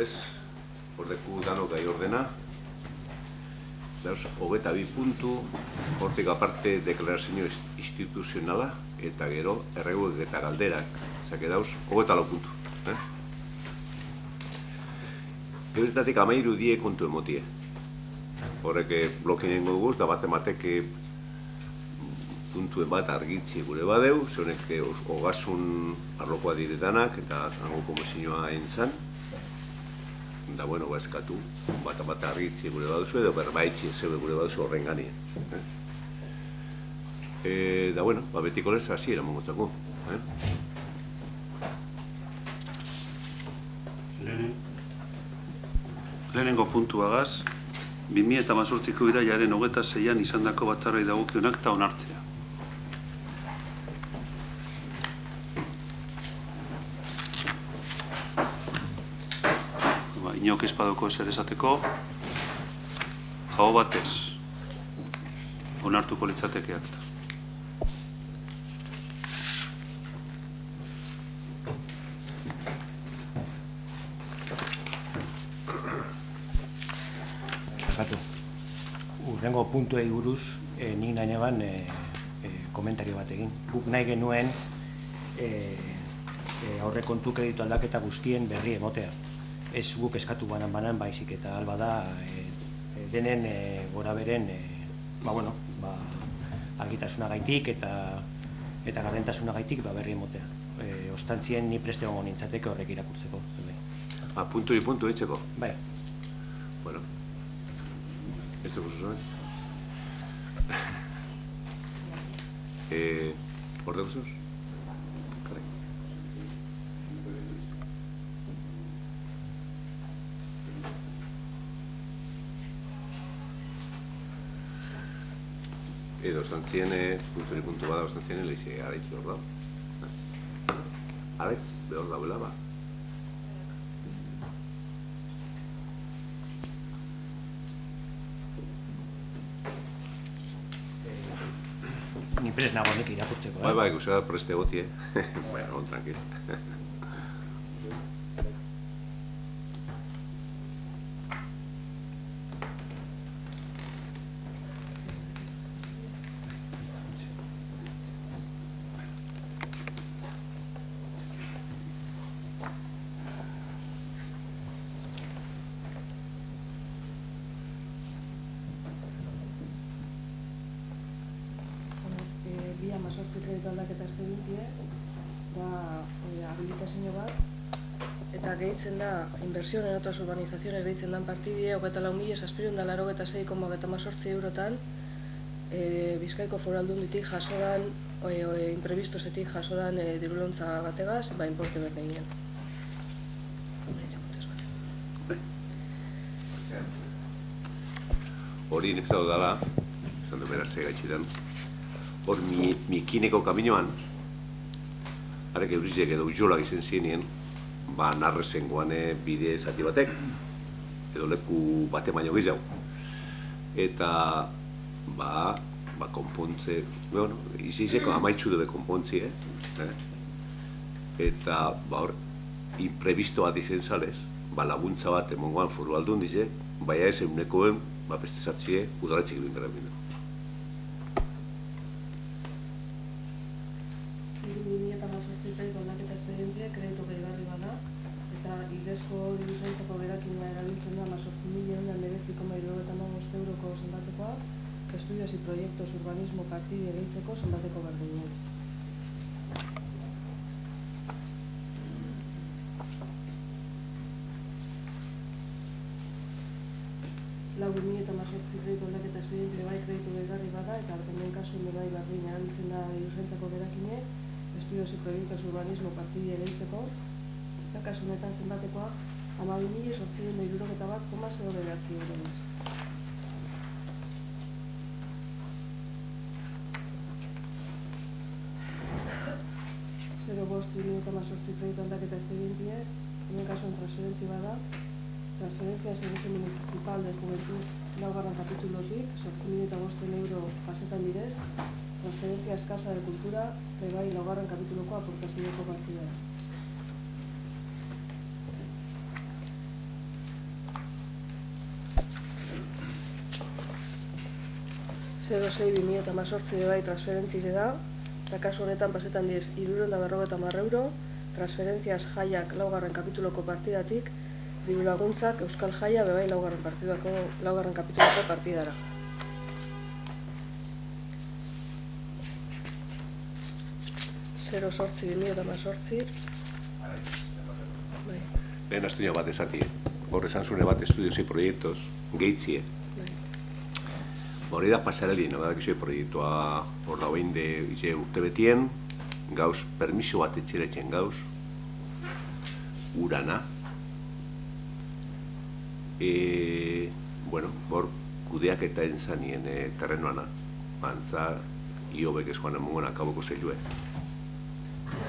betikoles, horreku danok gai ordena. Beraz, 22 puntu, hortik aparte deklarazio instituzionala, eta gero, erreguek eta galderak, zake dauz, 24 puntu. Euretatik 13 die kontu emotie. Horrek blokinen dugu, eta bat puntuen bat argitzi gure badeu, zeunek ogasun arlokoa diretanak, eta hango komisioa egin zan. Da, bueno, eskatu, bat argitzi gure baduzu, edo berbaitzi zebe gure baduzu horren ganien. Da, bueno, betiko lez, hasi eramongotzako. Lehenengo puntuagaz, 2018ko irailaren 26an izandako batzarrei dagokionak eta onartzea. Inok espadoko eser esateko, jau batez onartuko litzateke akta. Urrengo puntuei buruz, nik nahi neban komentario bat egin. Guk nahi genuen aurrekontu kreditu aldaketa guztien berri emotea. Ez guk eskatu banan baizik eta alba da denen gora beren argitasunagaitik eta gardentasunagaitik berri emotea. Ostantzien ni preste gongo nintzateke horrek irakurtzeko. Puntu etxeko? Bai. Bueno, ez dugu zuzuen. Hor dugu zuz? Edo ostantzien, puntu bada ostantzien, leize araitz behar da. Araitz behar dauela ba. Ni prest nago nik irakurtzeko. Bai, guzea da preste gotie. Bai, on tranquil. Kreditu aldaketa espedientie, da habilitazio bat, eta gehitzen da, inversión en otras urbanizaciones deitzen dan partidie, 24.786,18 eurotan, Bizkaiko Foru Aldunditik jasodan, imprevistosetik jasodan dirulontza bategaz, inporte berdinean. Hori nipzatu dala, izan du beraz gaitxidan, hor mikineko kaminoan, harek eurizek edo ujolak izen zienien, narrezen goane bide zati batek, edo leku bate baino gehiago. Eta, konpontze, izizeko amaitzu dube konpontzi, eta, hor, imprevisto bat izen zalez, laguntza bat emongoan Foru Aldundize, baina ez eunekoen, beste zatzie, udaletxek egin behar bindu. 2018 kreditu aldaketa espedientie, kreditu gehigarri bada, eta igezko diruzaintzako berakina erabiltzen da 18.990,75 euroko zenbatekoa, estudios y proyectos urbanismo partidi gehitzeko zenbateko berdinen. Lau 2018 kreditu aldaketa espedientie bai kreditu gehigarri bada, eta hemen kasuen bai berdin erabiltzen da diruzaintzako berakine, estudios y proyectos urbanismo partidi gehitzeko, eta kasu honetan zenbatekoa 12.861,09 euroz. 05.2018 kreditu aldaketa espedientie, hemen kasuen transferentzi bada, transferencia de servicio municipal de juventud laugarren kapitulotik, 8.005 euro pasetan bidez, transferencia escasa de cultura, bai laugarren kapituloko aportazioko partidea. 06-2018 bai transferentzize da, eta kasu honetan pasetan diez 350 euro, transferentziaz jaiak laugarren kapituloko partidatik, diru laguntzak Euskal Jaia bebai laugarren kapituloko partidara. Zero sortzi 2018. Bai. Lehen astuña bat esati, hor esan zune bat estudios y proyectos, gehitzie. Hori da pasareli, nola dakizue proiektua hor da hoin de urte betien, gauz, permiso bat etxeretzen gauz, urana. Bueno, hor kudeak eta entzanien terrenoana, bantza, iobek ez joan emungon akaboko zelue.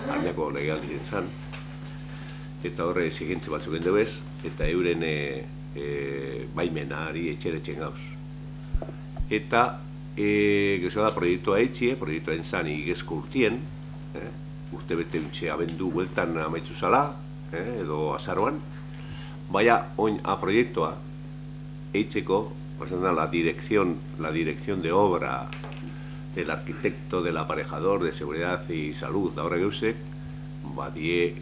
Añako legealdi zen, eta horre zigentze batzuk endebez, eta euren baimenari etxeretzen gauz. Eta, gauza da, proiektua etxie, proiektua entzan igezko urtien, urte bete untxe abendu bueltan amaitzu zala, edo azaroan, baina oin a proiektua eitzeko, la dirección de obra del arquitecto, del aparejador de seguridad y salud, da horre gauzek, badie,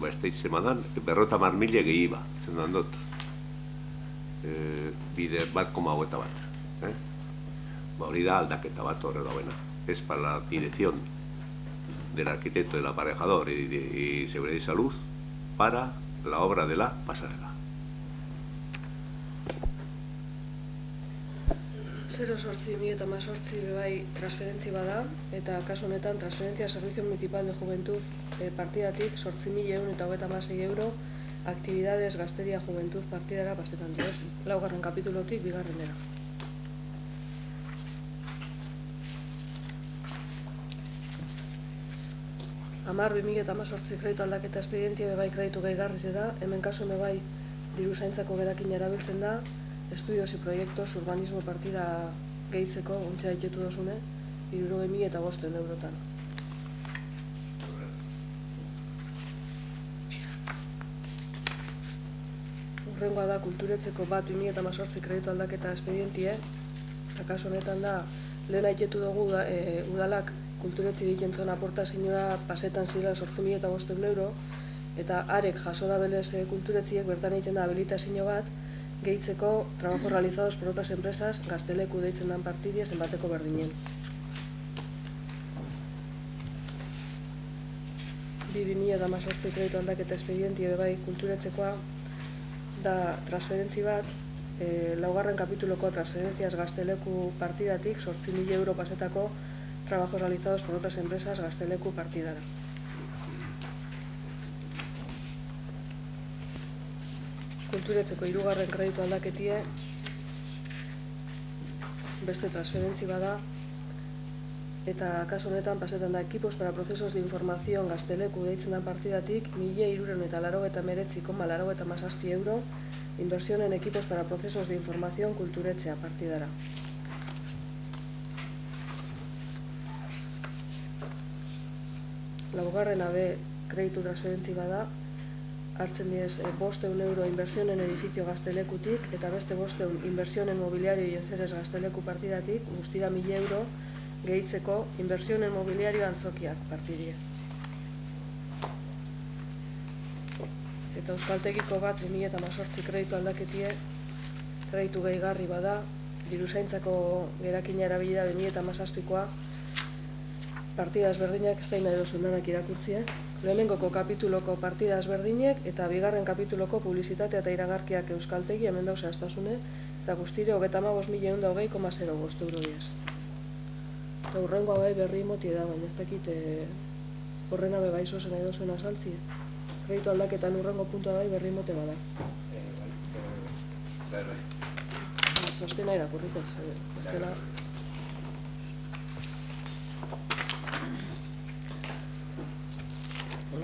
ez da izemadan, 50.000 gehi ba, zendan dut. Bide bat koma hogeita bat. Hori da aldaketa bat horre dauena. Es para la dirección del arquitecto, del aparejador y seguridad y salud para la obra de la pasarela. 08-2018 bebai transferentzi bada, eta kasu honetan transferentzia Servicio Municipal de Juventud partidatik 8.136 euro, Actividades Gazteria Juventud partidara pasetan diez, laugarren kapitulotik bigarrenera. Amar 2018 kreditu aldaketa espedientia bebai kreditu gehigarrize da, hemen kasu bebai diru zaintzako gerakin erabiltzen da, estudios y proyectos urbanismo partida gehitzeko, ontsa daitetu dozune, 60.500 eurotan. Urrengoa da kulturetzeko bat 2018 kreditu aldaketa espedientie, eta kasu honetan da, lehen aitetu dugu udalak kulturetzi dikentzon aportazioa pasetan zira 8.500 euro, eta arek jaso da belez kulturetziek bertan egiten da habilitazio bat, gehitzeko trabajos realizados por otras empresas Gazteleku deitzen dan partidie zenbateko berdinen. 2018 kreditu aldaketa espedientie bebai kulturetzekoa da transferentzi bat, laugarren kapituloko transferentziaz Gazteleku partidatik 8.000 euro pasetako trabajos realizados por otras empresas Gazteleku partidara. Kulturetzeko hirugarren kreditu aldaketie, beste transferentzi bada, eta kasu honetan pasetan da equipos para procesos de información Gazteleku deitzen dan partidatik 1.389,87 euro, inversión en equipos para procesos de información kulturetzea partidara. Laugarren abe kreditu transferentzi bada, hartzen diez 500 euro inversión en edificio Gaztelekutik eta beste 500 inversión en mobiliario y enseres Gazteleku partidatik, guztira 1.000 euro gehitzeko inversión en mobiliario antzokiak partidie. Eta Euskaltegiko bat 2018 kreditu aldaketie, kreditu gehigarri bada, diruzaintzako gerakina erabilida 2017koa, partida ezberdinak ez da nahi dozunanak irakurtzie. Lehenengoko kapituloko partida ezberdinek eta bigarren kapituloko publizitatea eta iragarkiak Euskaltegi hemen dauz zehaztasune eta guztire 35.120,05 euro diez. Eta hurrengoa bai berri motie da, baina ez dakit horrena bebai zozen nahi dozuen azaltzie. Kreditu aldaketan hurrengo puntua bai berri mote bada. Txostena irakurriko, bestela...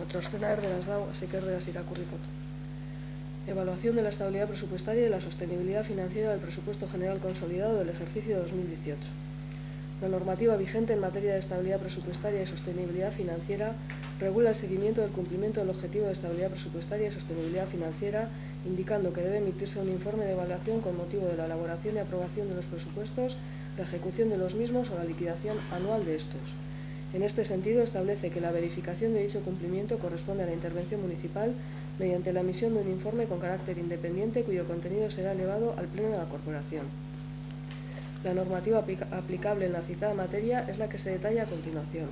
Txostena erderaz dago, así que erderaz irakurrikot. Evaluación de la estabilidad presupuestaria y la sostenibilidad financiera del presupuesto general consolidado del ejercicio 2018. La normativa vigente en materia de estabilidad presupuestaria y sostenibilidad financiera regula el seguimiento del cumplimiento del objetivo de estabilidad presupuestaria y sostenibilidad financiera indicando que debe emitirse un informe de evaluación con motivo de la elaboración y aprobación de los presupuestos, la ejecución de los mismos o la liquidación anual de estos. En este sentido, establece que la verificación de dicho cumplimiento corresponde a la intervención municipal mediante la emisión de un informe con carácter independiente cuyo contenido será elevado al Pleno de la Corporación. La normativa aplicable en la citada materia es la que se detalla a continuación.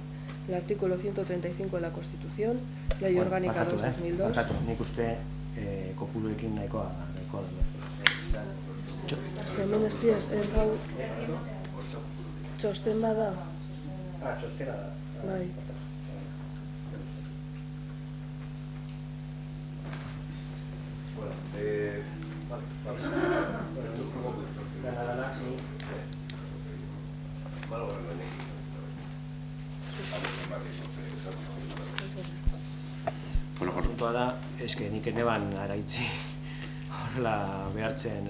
El artículo 135 de la Constitución, Ley Orgánica 2-2002... Nik uste kopuluekin nahikoa da. Hemen ez hau txosten bada. Txostena da. Bai. Kontua da, eske nik eneban araitzi horrela behartzen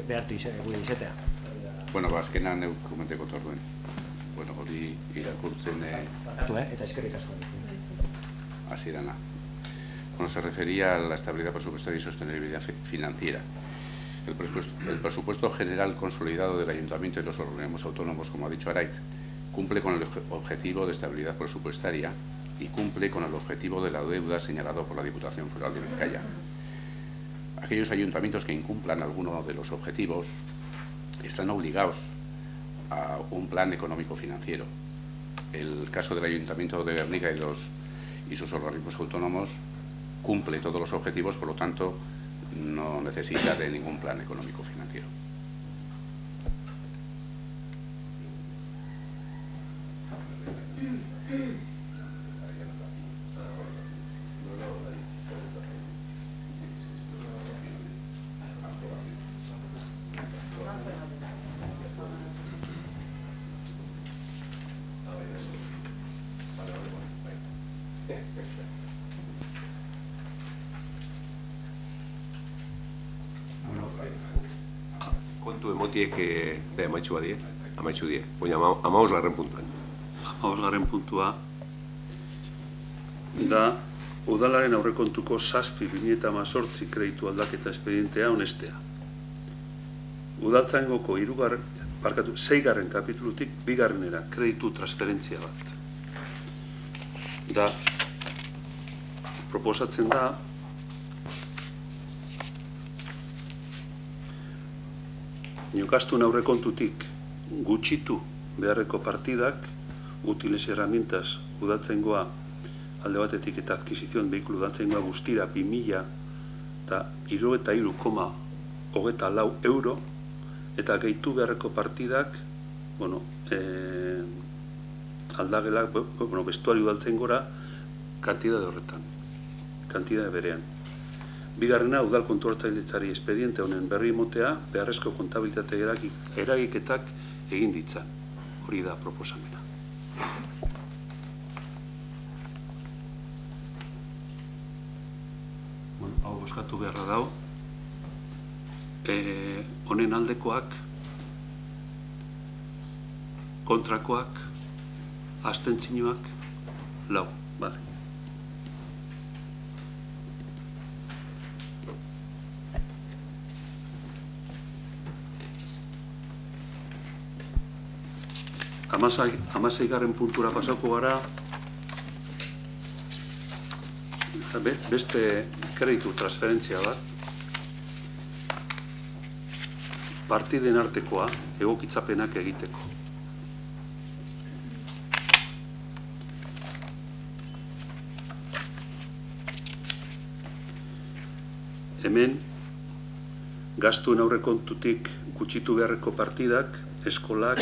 behartu gure izatea. Bueno, azkenan neuk komenteko torduen. Bueno, hori irakurtzen... Eta eskerrik asko. Así era nada. Bueno, se refería a la estabilidad presupuestaria y sostenibilidad financiera. El presupuesto general consolidado del Ayuntamiento y los organismos autónomos, como ha dicho Araiz, cumple con el objetivo de estabilidad presupuestaria y cumple con el objetivo de la deuda señalado por la Diputación Foral de Vizcaya. Aquellos ayuntamientos que incumplan alguno de los objetivos están obligados a un plan económico-financiero. El caso del Ayuntamiento de Gernika y sus organismos autónomos cumple todos los objetivos, por lo tanto, no necesita de ningún plan económico-financiero. Kontu emotiek amaitxu badie, amaitxu die. Baina 15. puntuan. 15. puntua da udalaren aurrekontuko 7/2018 kreditu aldaketa espedientea onestea. Udaltzaingoko 6. kapitulutik 2. kreditu transferentzia bat. Da, proposatzen da Niokastun aurrekontutik gutxitu beharreko partidak, útiles y herramientas udaltzaingoa alde batetik eta adquisición behikulu udaltzaingoa guztira 2073,24 euro, eta gehitu beharreko partidak, aldagelak, bestuari udaltzaingora, kantidade horretan, kantidade berean. Bigarrena, udal kontu hartzailetzari espediente honen berri emotea, beharrezko kontabilitate eragiketak egin ditzan. Hori da proposamena. Hau boskatu beharra dau. Honen aldekoak, kontrakoak, abstentzioak, 4. Bale. Hamaseigarren puntura pasako gara, beste kreditu transferentzia bat, partiden artekoa egokitzapenak egiteko. Hemen, gastuen aurrekontutik gutxitu beharreko partidak, eskolak,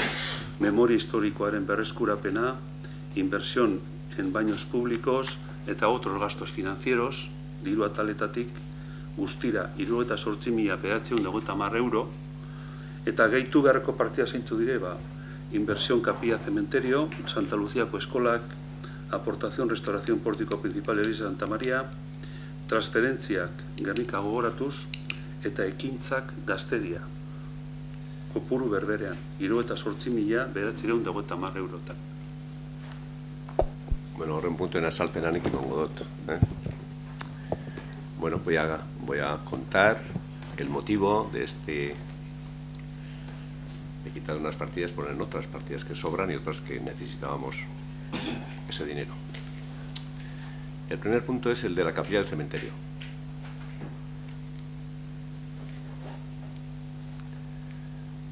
memoria historikoaren berreskurapena, inversión en baños públicos eta otros gastos financieros, diru ataletatik, guztira 78.950 euro, eta gehitu beharreko partida zeintzu dire, inversión capilla cementerio, Santa Luciako eskolak, aportación restauración pórtico principal Elisa Santa María, transferentziak Gernika gogoratuz, eta ekintzak gaztedia. Kopuru berberean, 78.950 eurotan. Bueno, horren puntuen azalpenanik imango dut. Bueno, voy a contar el motivo de este... He quitado unas partidas, poner otras partidas que sobran y otras que necesitábamos ese dinero. El primer punto es el de la capilla del cementerio.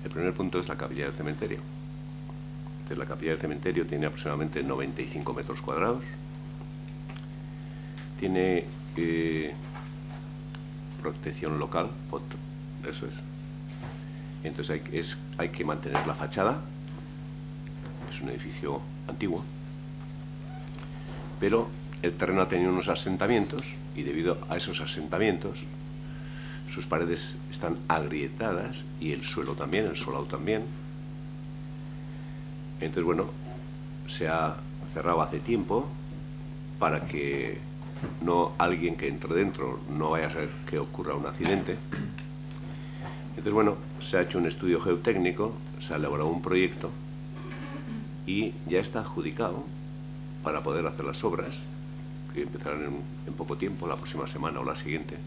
El primer punto es la capilla del cementerio. Entonces, la capilla del cementerio tiene aproximadamente 95 metros cuadrados. Tiene protección local, eso es. Entonces hay que mantener la fachada. Es un edificio antiguo. Pero el terreno ha tenido unos asentamientos y debido a esos asentamientos sus paredes están agrietadas y el suelo también, el solado también. Entonces, bueno, se ha cerrado hace tiempo para que no alguien que entre dentro no vaya a ser que ocurra un accidente. Entonces, bueno, se ha hecho un estudio geotécnico, se ha elaborado un proyecto y ya está adjudicado para poder hacer las obras, que empezarán en poco tiempo, la próxima semana o la siguiente.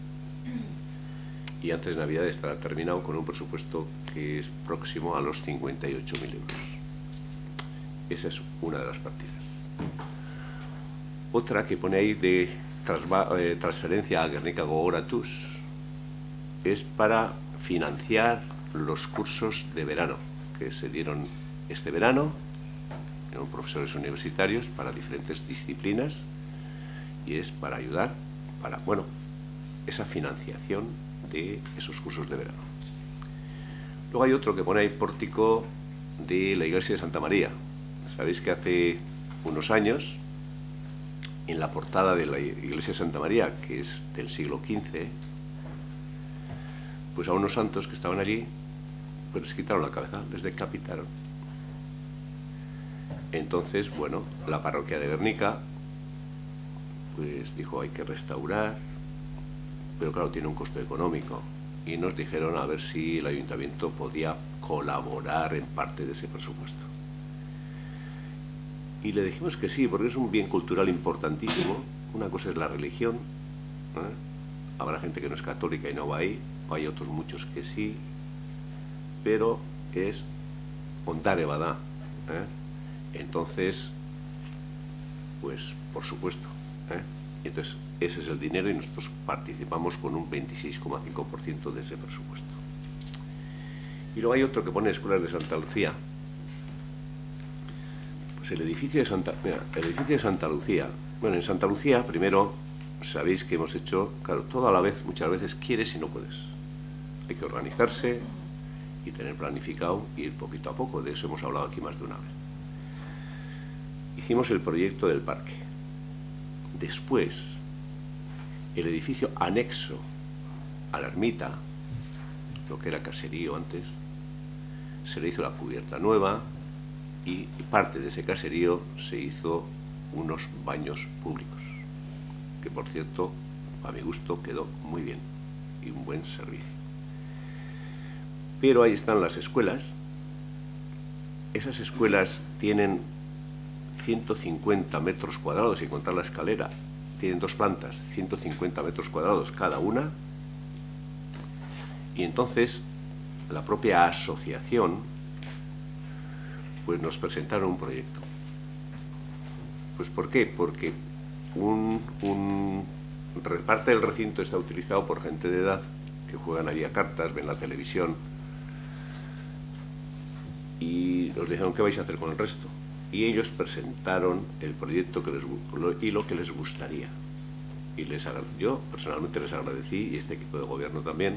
Y antes de Navidad estará terminado con un presupuesto que es próximo a los 58.000 euros. Esa es una de las partidas. Otra que pone ahí de transferencia a Gernika Gogoratuz es para financiar los cursos de verano que se dieron este verano, eran profesores universitarios para diferentes disciplinas, y es para ayudar, para, bueno, esa financiación de esos cursos de verano. Luego hay otro que pone ahí pórtico de la iglesia de Santa María. Sabéis que hace unos años, en la portada de la iglesia de Santa María, que es del siglo XV, pues a unos santos que estaban allí, pues les quitaron la cabeza, les decapitaron. Entonces, bueno, la parroquia de Gernika pues dijo hay que restaurar, pero claro, tiene un costo económico, y nos dijeron a ver si el ayuntamiento podía colaborar en parte de ese presupuesto. Y le dijimos que sí, porque es un bien cultural importantísimo. Una cosa es la religión, ¿eh? Habrá gente que no es católica y no va ahí, hay otros muchos que sí, pero es ondare bada, ¿eh? Entonces, pues por supuesto, ¿eh? Entonces ese es el dinero y nosotros participamos con un 26,5% de ese presupuesto. Y luego hay otro que pone escuelas de Santa Lucía. Pues el edificio de Santa Lucía, bueno, en Santa Lucía primero sabéis que hemos hecho, claro, todo a la vez, muchas veces quieres y no puedes. Hay que organizarse y tener planificado y ir poquito a poco, de eso hemos hablado aquí más de una vez. Hicimos el proyecto del parque. Después, el edificio anexo a la ermita, lo que era caserío antes, se le hizo la cubierta nueva y parte de ese caserío se hizo unos baños públicos, que por cierto, a mi gusto, quedó muy bien y un buen servicio. Pero ahí están las escuelas. Esas escuelas tienen 150 metros cuadrados, sin contar la escalera. Tienen dos plantas, 150 metros cuadrados cada una. Y entonces la propia asociación pues nos presentaron un proyecto. Pues ¿por qué? Porque parte del recinto está utilizado por gente de edad que juegan allí a cartas, ven la televisión, y nos dijeron ¿qué vais a hacer con el resto? Y ellos presentaron el proyecto y lo que les gustaría. Y yo personalmente les agradecí, y este equipo de gobierno también.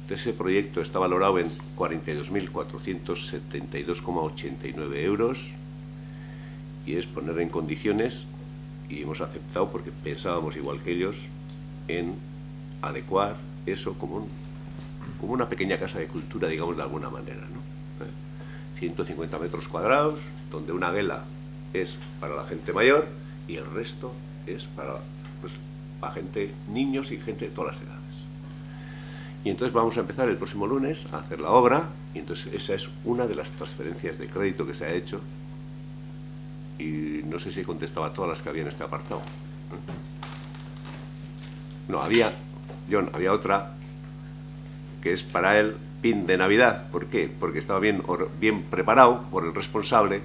Entonces ese proyecto está valorado en 42.472,89 euros, y es poner en condiciones, y hemos aceptado porque pensábamos igual que ellos, en adecuar eso como una pequeña casa de cultura, digamos, de alguna manera, ¿no? 150 metros cuadrados, donde una vela es para la gente mayor y el resto es para, pues, para gente, niños y gente de todas las edades. Y entonces vamos a empezar el próximo lunes a hacer la obra, y entonces esa es una de las transferencias de crédito que se ha hecho, y no sé si he contestado a todas las que había en este apartado. No, había John, había otra que es para el pin de Navidad. ¿Por qué? Porque estaba bien preparado por el responsable,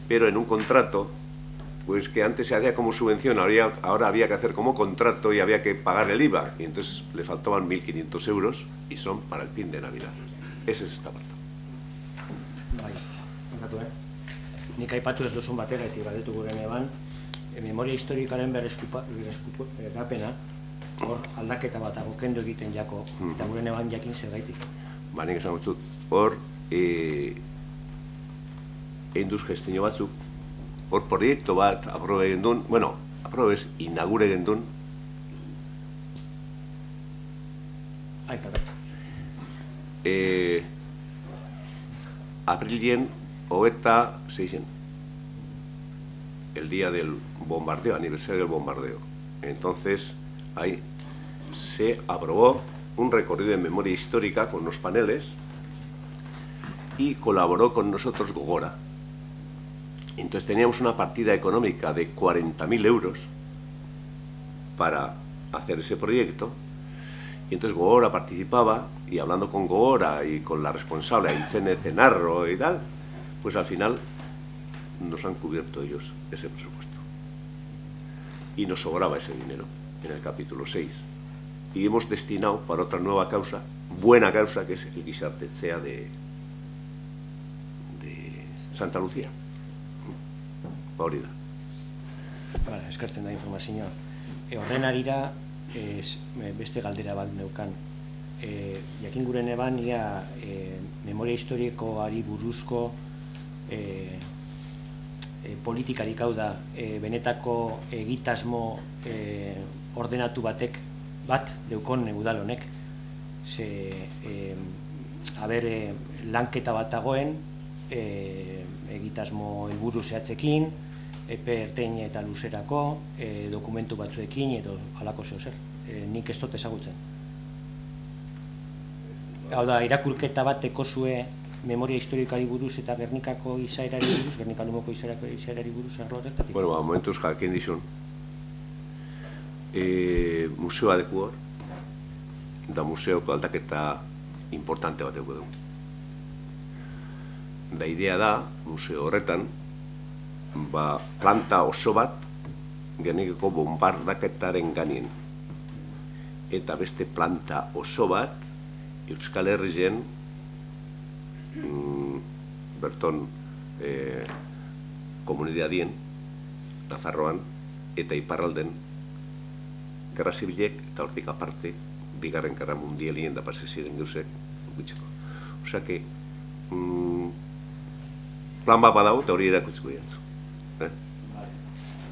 pero en un contrato, pues que antes se hacía como subvención, ahora había que hacer como contrato y había que pagar el IVA, y entonces le faltaban 1.500 euros y son para el pin de Navidad. Ese es esta parte. Bai, bakatu, Nik aipatu ez duzun bategatik badetu guren eban, memoria historikaren berreskupapena, hor aldaketa bat agokendo egiten jako, eta guren eban jakin zergaitik. Ba, nik esan dut, hor egin duz gestio batzuk, hor proiektu bat aprobe egin duen, bueno, aprobe ez, inaugure egin duen. Aprilien 26, el día del bombardeo, aniversario del bombardeo. Entonces, ahí se aprobó un recorrido en memoria histórica con los paneles y colaboró con nosotros Gogora. Entonces teníamos una partida económica de 40.000 euros para hacer ese proyecto, y entonces Gogora participaba, y hablando con Gogora y con la responsable Aintzene Cenarro y tal, pues al final nos han cubierto ellos ese presupuesto. Y nos sobraba ese dinero en el capítulo 6. Y hemos destinado para otra nueva causa, buena causa, que es el Gizartetzea de Santa Lucía. Hori da. Eskertzen da informazioa. Horren arira, beste galdera bat neukan. Jakin guren eban, ia memoria historikoari buruzko politikarik hau da, benetako egitasmo ordenatu bat deukon udal honek. Lanketa bat dagoen, egitasmo helburu zehatzekin, epe ertain eta luzerako, dokumentu batzuekin edo halako zer. Nik ez dut ezagutzen. Hau da, irakurketa bat ekozue memoria historikari buruz eta Gernikako izaerari buruz, Gernikalumoko izaerari buruz arlo horretatik? Bueno, momentuz jakin dizun. Museoa deku hor, da museoko aldaketa importante bat dugu. Da idea da, museo horretan, planta oso bat Gernikako bombardaketaren ganien. Eta beste planta oso bat Euskal Herrien berton komunidadien, Nafarroan eta Iparralden gerra zibilek eta hortik aparte bigarren gerra mundialien da pase ziren gauzek gutxeko. Osea que plan bat badago eta hori erakutziko jatzu.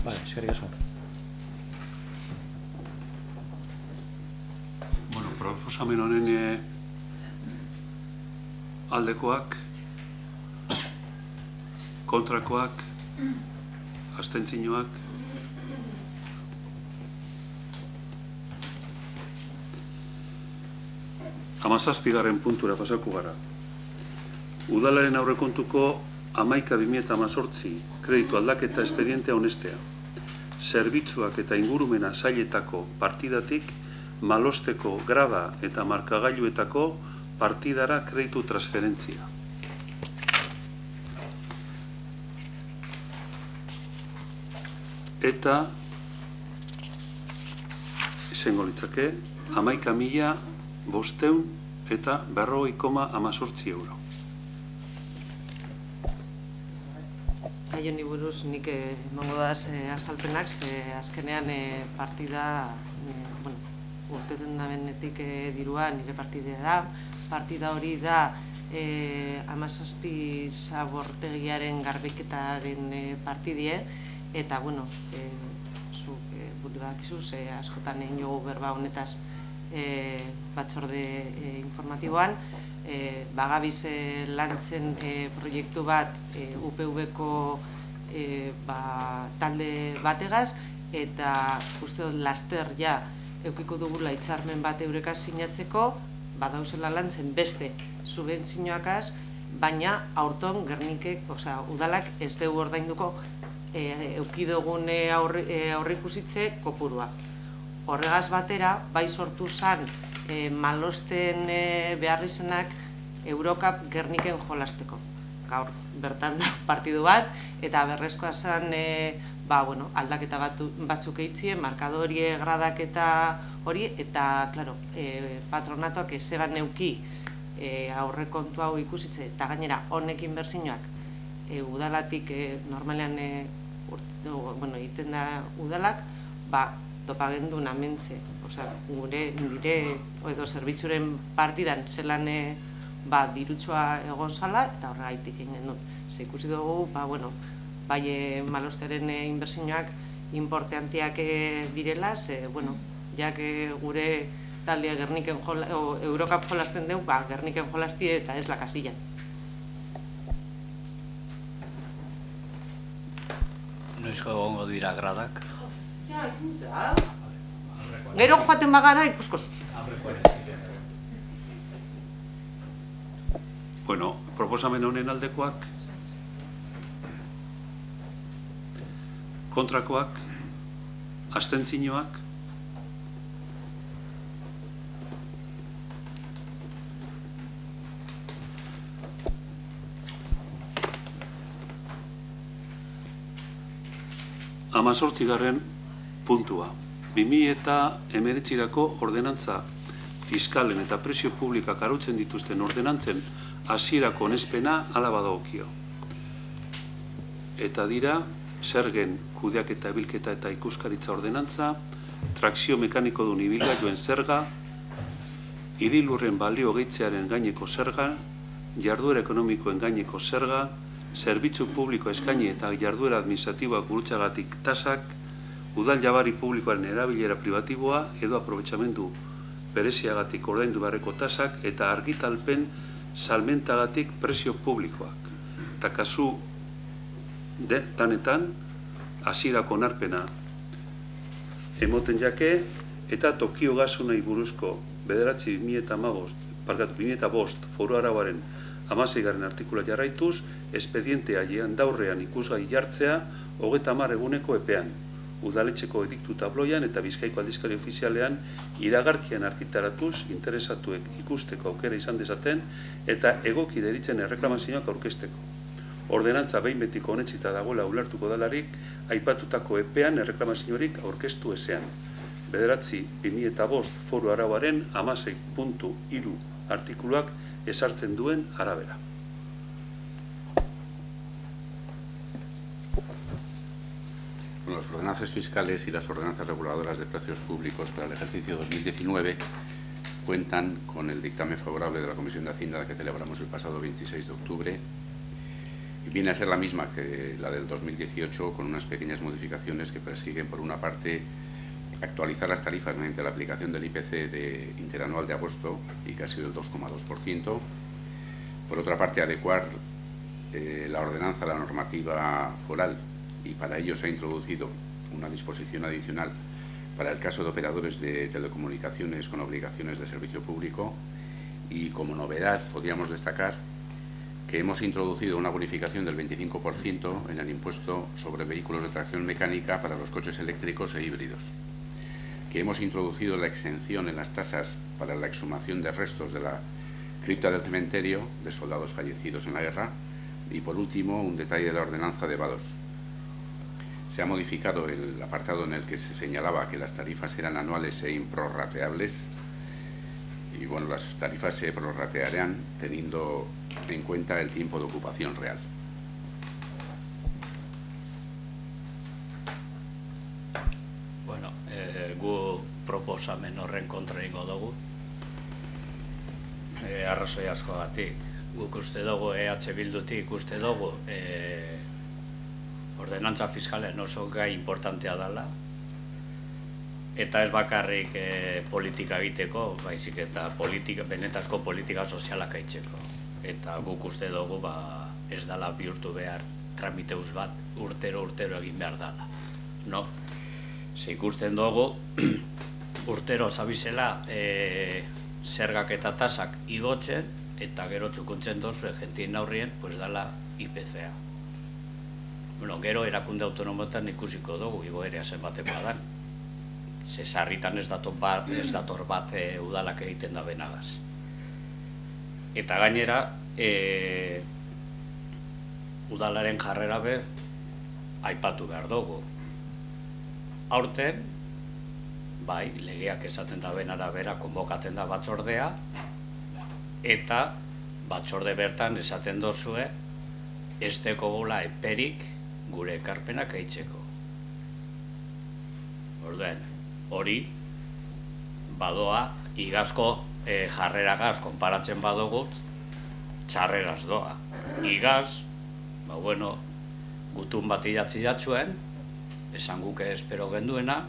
Vale, eskerrik asko. Bueno, proposamen honen aldekoak, kontrakoak, abstentzioak. Hamazazpigarren puntura pasako gara. Udalaren aurrekontuko 11/2018 kreditu aldaketa espedientea onestea. Zerbitzuak eta ingurumena sailetako partidatik malosteko grada eta markagailuetako partidara kreditu transferentzia. Eta izango litzake 11.540,18 euro. Haioni buruz nik emango daz azalpenak, azkenean partida, urteten da benetik dirua nire partidea da. Partida hori da 17 zabortegiaren garbiketaren partidie, eta, zuk bakizuz, askotan egin jogu berba honetaz batzorde informatiboan, bagabiz lantzen proiektu bat UPV-ko talde bategaz, eta uste dut laster ja eukiko dugula hitzarmen bat eurekaz sinatzeko, badauzela lantzen beste subentzioakaz, baina aurton Gernikek, udalak ez dugu ordainduko eukidogun aurrikusitze kopurua. horregaz batera, bai sortu zen malosten beharrizenak Eurokap Gerniken jolasteko. Gaur, bertan da partidu bat, eta berrezkoa zen aldaketa batzuk eitzien, markadorie, gradaketa hori, eta, klaro, patronatuak zeban neuki aurrekontu hau ikusitze, eta gainera, honekin berzinoak, udalatik, normalean, egiten da udalak, topagendu namentze, gure, nire, edo zerbitzuren partidan zelan dirutsoa egon zala, eta horregaitik egin dut. Ze ikusi dugu, bai malosteren inbertsioak importanteak direla, ze, jak gure taldea Gerniken Eurokap jolasten dugu, Gerniken jolasti eta ez lakasillan. Noizko egongo dira gradak? Ja, ikusi da. Gero joaten bagara ikusko zuz. Bueno, proposamen honen aldekoak, kontrakoak, abstentzioak, Amazortzigarren puntua. 2019-rako ordenantza fiskalen eta prezio publikak arautzen dituzten ordenantzen hasierako onespena hala badagokio. Eta dira, zergen kudeaketa, bilketa eta ikuskaritza ordenantza, trakzio mekaniko dun ibilgailuen zerga, hirilurren balio gehitzearen gaineko zerga, jarduera ekonomikoen gaineko zerga, zerbitzu publiko eskaini eta jarduera administratiboak gurutzagatik tasak, udal jabari publikoaren erabilera privatiboa edo aprobetxamendu bereziagatik ordaindu beharreko tasak eta argitalpen salmentagatik prezio publikoak. Eta kasu tanetan, hasierako onarpena emoten jake eta Tokio Gasonei buruzko 2005 foru arauaren 16. artikula jarraituz, espedientea daurrean ikusgai jartzea 30 eguneko epean, udaletxeko ediktu tabloian eta Bizkaiko aldizkari ofizialean iragarkian argitaratuz interesatuek ikusteko aukera izan dezaten eta egoki deritzen erreklamazioak aurkezteko. Ordenantza behin betiko honetxita dagoela ulertuko dalarik, aipatutako epean erreklamaziorik aurkeztu ezean. 2005 foru arauaren 16.3 artikuluak ezartzen duen arabera. Las ordenanzas fiscales y las ordenanzas reguladoras de precios públicos para el ejercicio 2019 cuentan con el dictamen favorable de la Comisión de Hacienda que celebramos el pasado 26 de octubre y viene a ser la misma que la del 2018 con unas pequeñas modificaciones que persiguen, por una parte, actualizar las tarifas mediante la aplicación del IPC interanual de agosto y que ha sido el 2,2%. Por otra parte, adecuar la ordenanza a la normativa foral y para ello se ha introducido una disposición adicional para el caso de operadores de telecomunicaciones con obligaciones de servicio público y como novedad podríamos destacar que hemos introducido una bonificación del 25% en el impuesto sobre vehículos de tracción mecánica para los coches eléctricos e híbridos, que hemos introducido la exención en las tasas para la exhumación de restos de la cripta del cementerio de soldados fallecidos en la guerra y, por último, un detalle de la ordenanza de vados. Se ha modificado el apartado en el que se señalaba que las tarifas eran anuales e improrrateables y, bueno, las tarifas se prorratearán teniendo en cuenta el tiempo de ocupación real. Bueno, gu proposamen horren kontra egingo dugu. Arrazoi askogatik. Guk uste dugu, EH Bildutik uste dugu, ordenantza fiskalen oso gai importantea dela, eta ez bakarrik politika egiteko, baizik eta benetazko politika sozialak aitzeko. Eta guk uste dugu ez dela bihurtu behar tramiteuz bat urtero egin behar dela. No? Ze ikusten dugu, urtero zabizela zergak eta tasak igotzen, eta gero txukuntzen dozu egentien aurrien, dela IPC-a. Gero erakunde autonomotan ikusiko dugu, igoerea zenbatekoa da. ze sarritan ez dator bat udalak egiten da benagaz. Eta gainera, udalaren jarrera be aipatu behar dugu. Aurten, bai, legeak esaten da benara bera konbokaten da batzordea, eta batzorde bertan esaten dozue, ez teko gola eperik gure ekarpenak eitzeko. Orduen, hori, badoa, igazko jarreragaz konparatzen badugut, txarreraz doa. Igaz, gutun bat idatzi datzuen, esan guke espero genduena,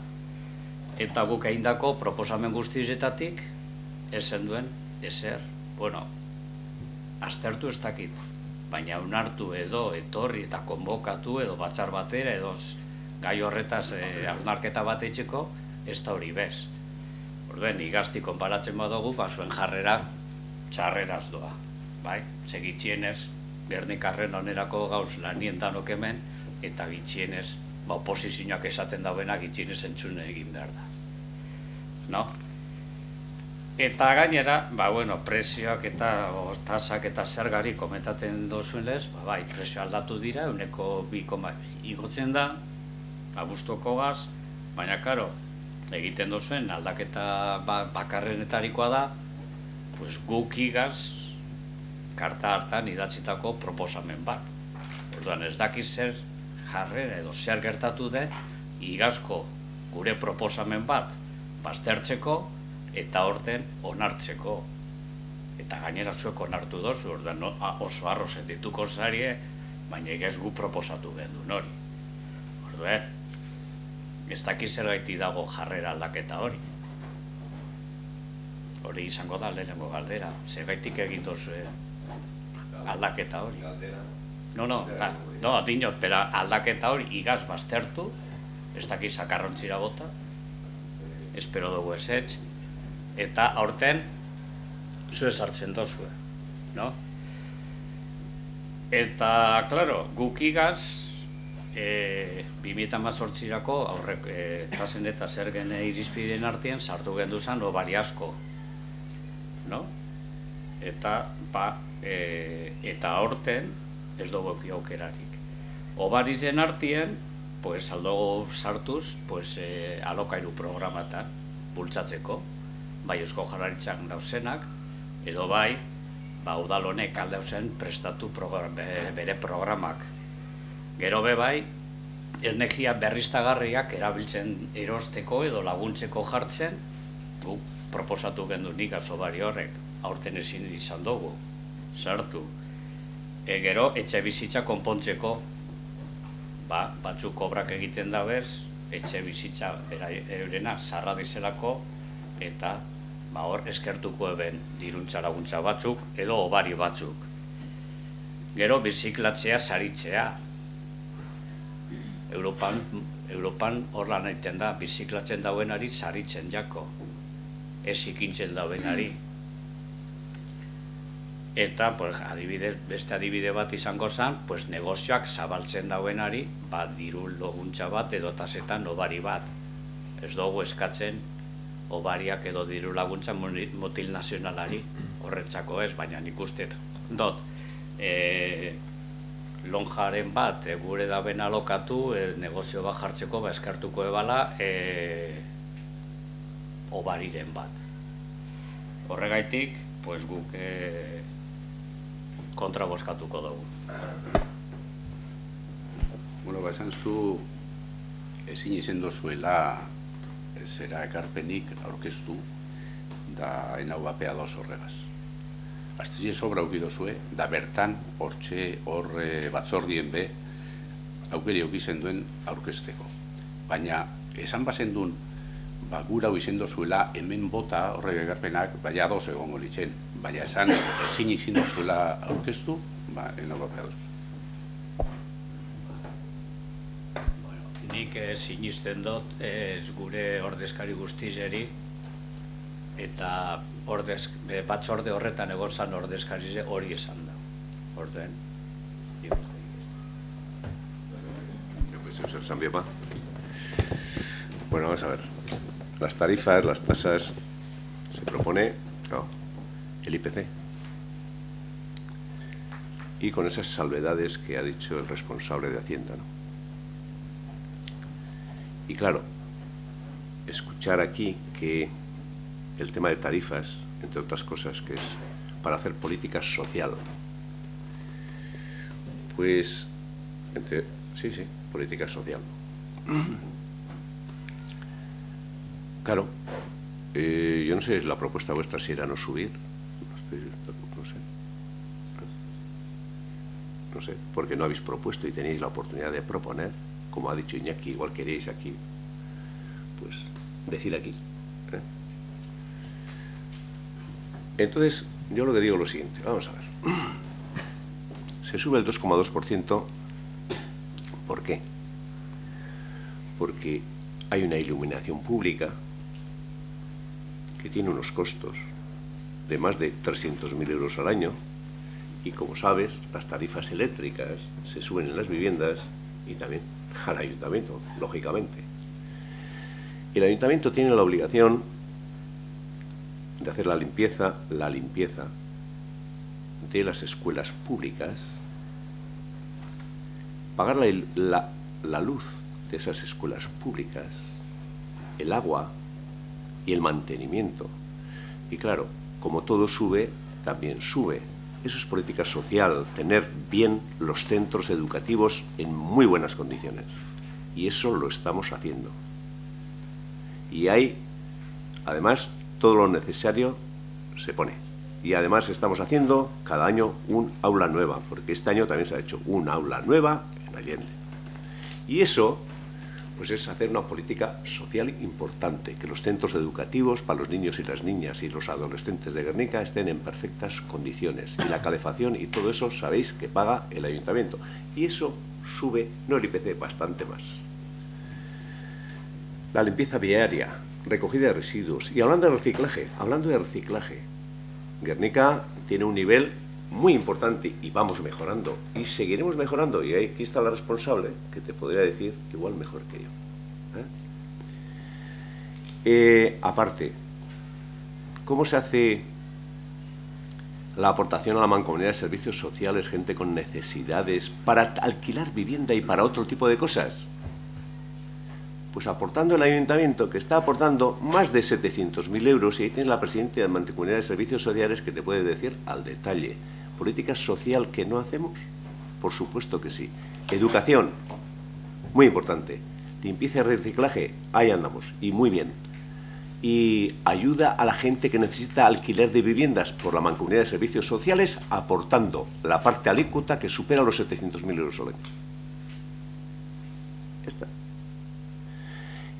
eta guk eindako proposamen guztizetatik, esan duen, ezer, aztertu ez dakit, baina unartu edo, etorri eta konbokatu edo batzar batera edo gai horretaz hausnarketa bat eitzeko, ez da hori bez. Orduen, igazti konparatzen badugu, zuen jarrera txarreraz doa. Segitxienez, bernikarren onerako gauz lanien danok hemen, eta gitxienez, oposizioak esaten dauena gitxienez entzune egin behar da. Eta gainera, prezioak eta tasak eta zergari komentatzen dozuen lez, prezio aldatu dira, 2,2 igotzen da, abuztoko gaz, baina karo, egiten dozuen aldaketa bakarrenetarikoa da, guk igaz, karta hartan idatzitako proposamen bat. Orduan ez dakiz zer jarrera edo zer gertatu den, igazko gure proposamen bat baztertzeko eta horten onartzeko. Eta gainera zuek onartu dozu, orduan oso arro sentituko zarie, baina egez gu proposatu gendun hori. Orduan, ez dakiz zer gaiti dago jarrera aldaketa hori. Hori izango da lehenengo galdera, zer gaitik egin dozu aldaketa hori. Dinot, pera aldaketa hori igaz baztertu, ez dakiz sakarrontzira bota, espero dugu ezetz, eta aurten zue sartzen dozue. Eta, klaro, guk igaz, 2018-rako aurrek tasen eta zergen irizpideen artean sartu gendu zen obari asko. Eta aurten ez dugu aukerarik. Obarizen artean, aldogo sartuz, alokairu programatan bultzatzeko, bai Eusko Jaurlaritzak dauzenak, edo bai, udal honek aldauzen prestatu bere programak. Gero be bai, energia berriztagarriak erabiltzen erosteko edo laguntzeko jartzen, guk proposatu gendu nik azobari horrek, aurten ezin izan dugu, sartu. Gero, etxe bizitza konpontzeko, batzuk obrak egiten da bez, etxe bizitza eurena zarra dizelako, eta hor eskertuko eben diruntza laguntza batzuk, edo obari batzuk. Gero, biziklatzea saritzea. Europan hor lan egiten da, biziklatzen dauenari saritzen jako, ez ikintzen dauenari. Eta, beste adibide bat izango zen, negozioak zabaltzen dauenari, diru laguntza bat edo tasetan obari bat. Ez dugu eskatzen obariak edo diru laguntza multinazionalari, horretzako ez, baina nik uste dut. Lonjaren bat, gure daben alokatu, negozio bat jartzeko, eskartuko ebala, obariren bat. Horregaitik, guk kontra bozkatuko dugu. Esan zu ezin izen dozuela zera ekarpenik aurkeztu da enau bapea doz horregaz. Aztizien sobra aukidozue, da bertan hor batzordien be aukeri aukizen duen aurkezteko. Baina esan bazen duen gura hau izen dozuela hemen bota horrek ekarpenak baina doz egongo litzen. Baina esan ezin izin dozuela aurkeztu, enau bapea doz. Nik sinisten dut gure ordezkari guztizeri eta batzorde horretan egon zan ordezkari hori esan da. Orduen. Bueno, vamos a ver. las tarifas, las tasas, se propone, claro, el IPC. Y con esas salvedades que ha dicho el responsable de Hacienda, ¿no? Y claro, escuchar aquí que el tema de tarifas, entre otras cosas, que es para hacer política social, pues, sí, política social. Claro, yo no sé, la propuesta vuestra si era no subir, no sé, porque no habéis propuesto y tenéis la oportunidad de proponer, como ha dicho Iñaki, igual queréis aquí, pues decir aquí. Entonces, yo lo que digo es lo siguiente, vamos a ver. Se sube el 2,2%, ¿por qué? Porque hay una iluminación pública que tiene unos costos de más de 300.000 euros al año y, como sabes, las tarifas eléctricas se suben en las viviendas y también al ayuntamiento, lógicamente. Y el ayuntamiento tiene la obligación de hacer la limpieza de las escuelas públicas, pagar la luz de esas escuelas públicas, el agua y el mantenimiento. Y claro, como todo sube, también sube. Eso es política social, tener bien los centros educativos en muy buenas condiciones. Y eso lo estamos haciendo. Y hay, además, todo lo necesario se pone. Y además estamos haciendo cada año un aula nueva, porque este año también se ha hecho un aula nueva en Allende. Y eso, pues es hacer una política social importante, que los centros educativos para los niños y las niñas y los adolescentes de Gernika estén en perfectas condiciones. Y la calefacción y todo eso sabéis que paga el ayuntamiento. Y eso sube, no el IPC, bastante más. La limpieza viaria, recogida de residuos. Y hablando de reciclaje, Gernika tiene un nivel muy importante y vamos mejorando. Y seguiremos mejorando. Y aquí está la responsable, que te podría decir igual mejor que yo. Aparte, ¿cómo se hace la aportación a la mancomunidad de servicios sociales, gente con necesidades, para alquilar vivienda y para otro tipo de cosas? Pues aportando el ayuntamiento, que está aportando más de 700.000 euros, y ahí tienes la presidenta de la Mancomunidad de Servicios Sociales que te puede decir al detalle. ¿Política social que no hacemos? Por supuesto que sí. Educación, muy importante. Limpieza y reciclaje, ahí andamos, y muy bien. Y ayuda a la gente que necesita alquiler de viviendas por la Mancomunidad de Servicios Sociales, aportando la parte alícuota que supera los 700.000 euros al año. Esta.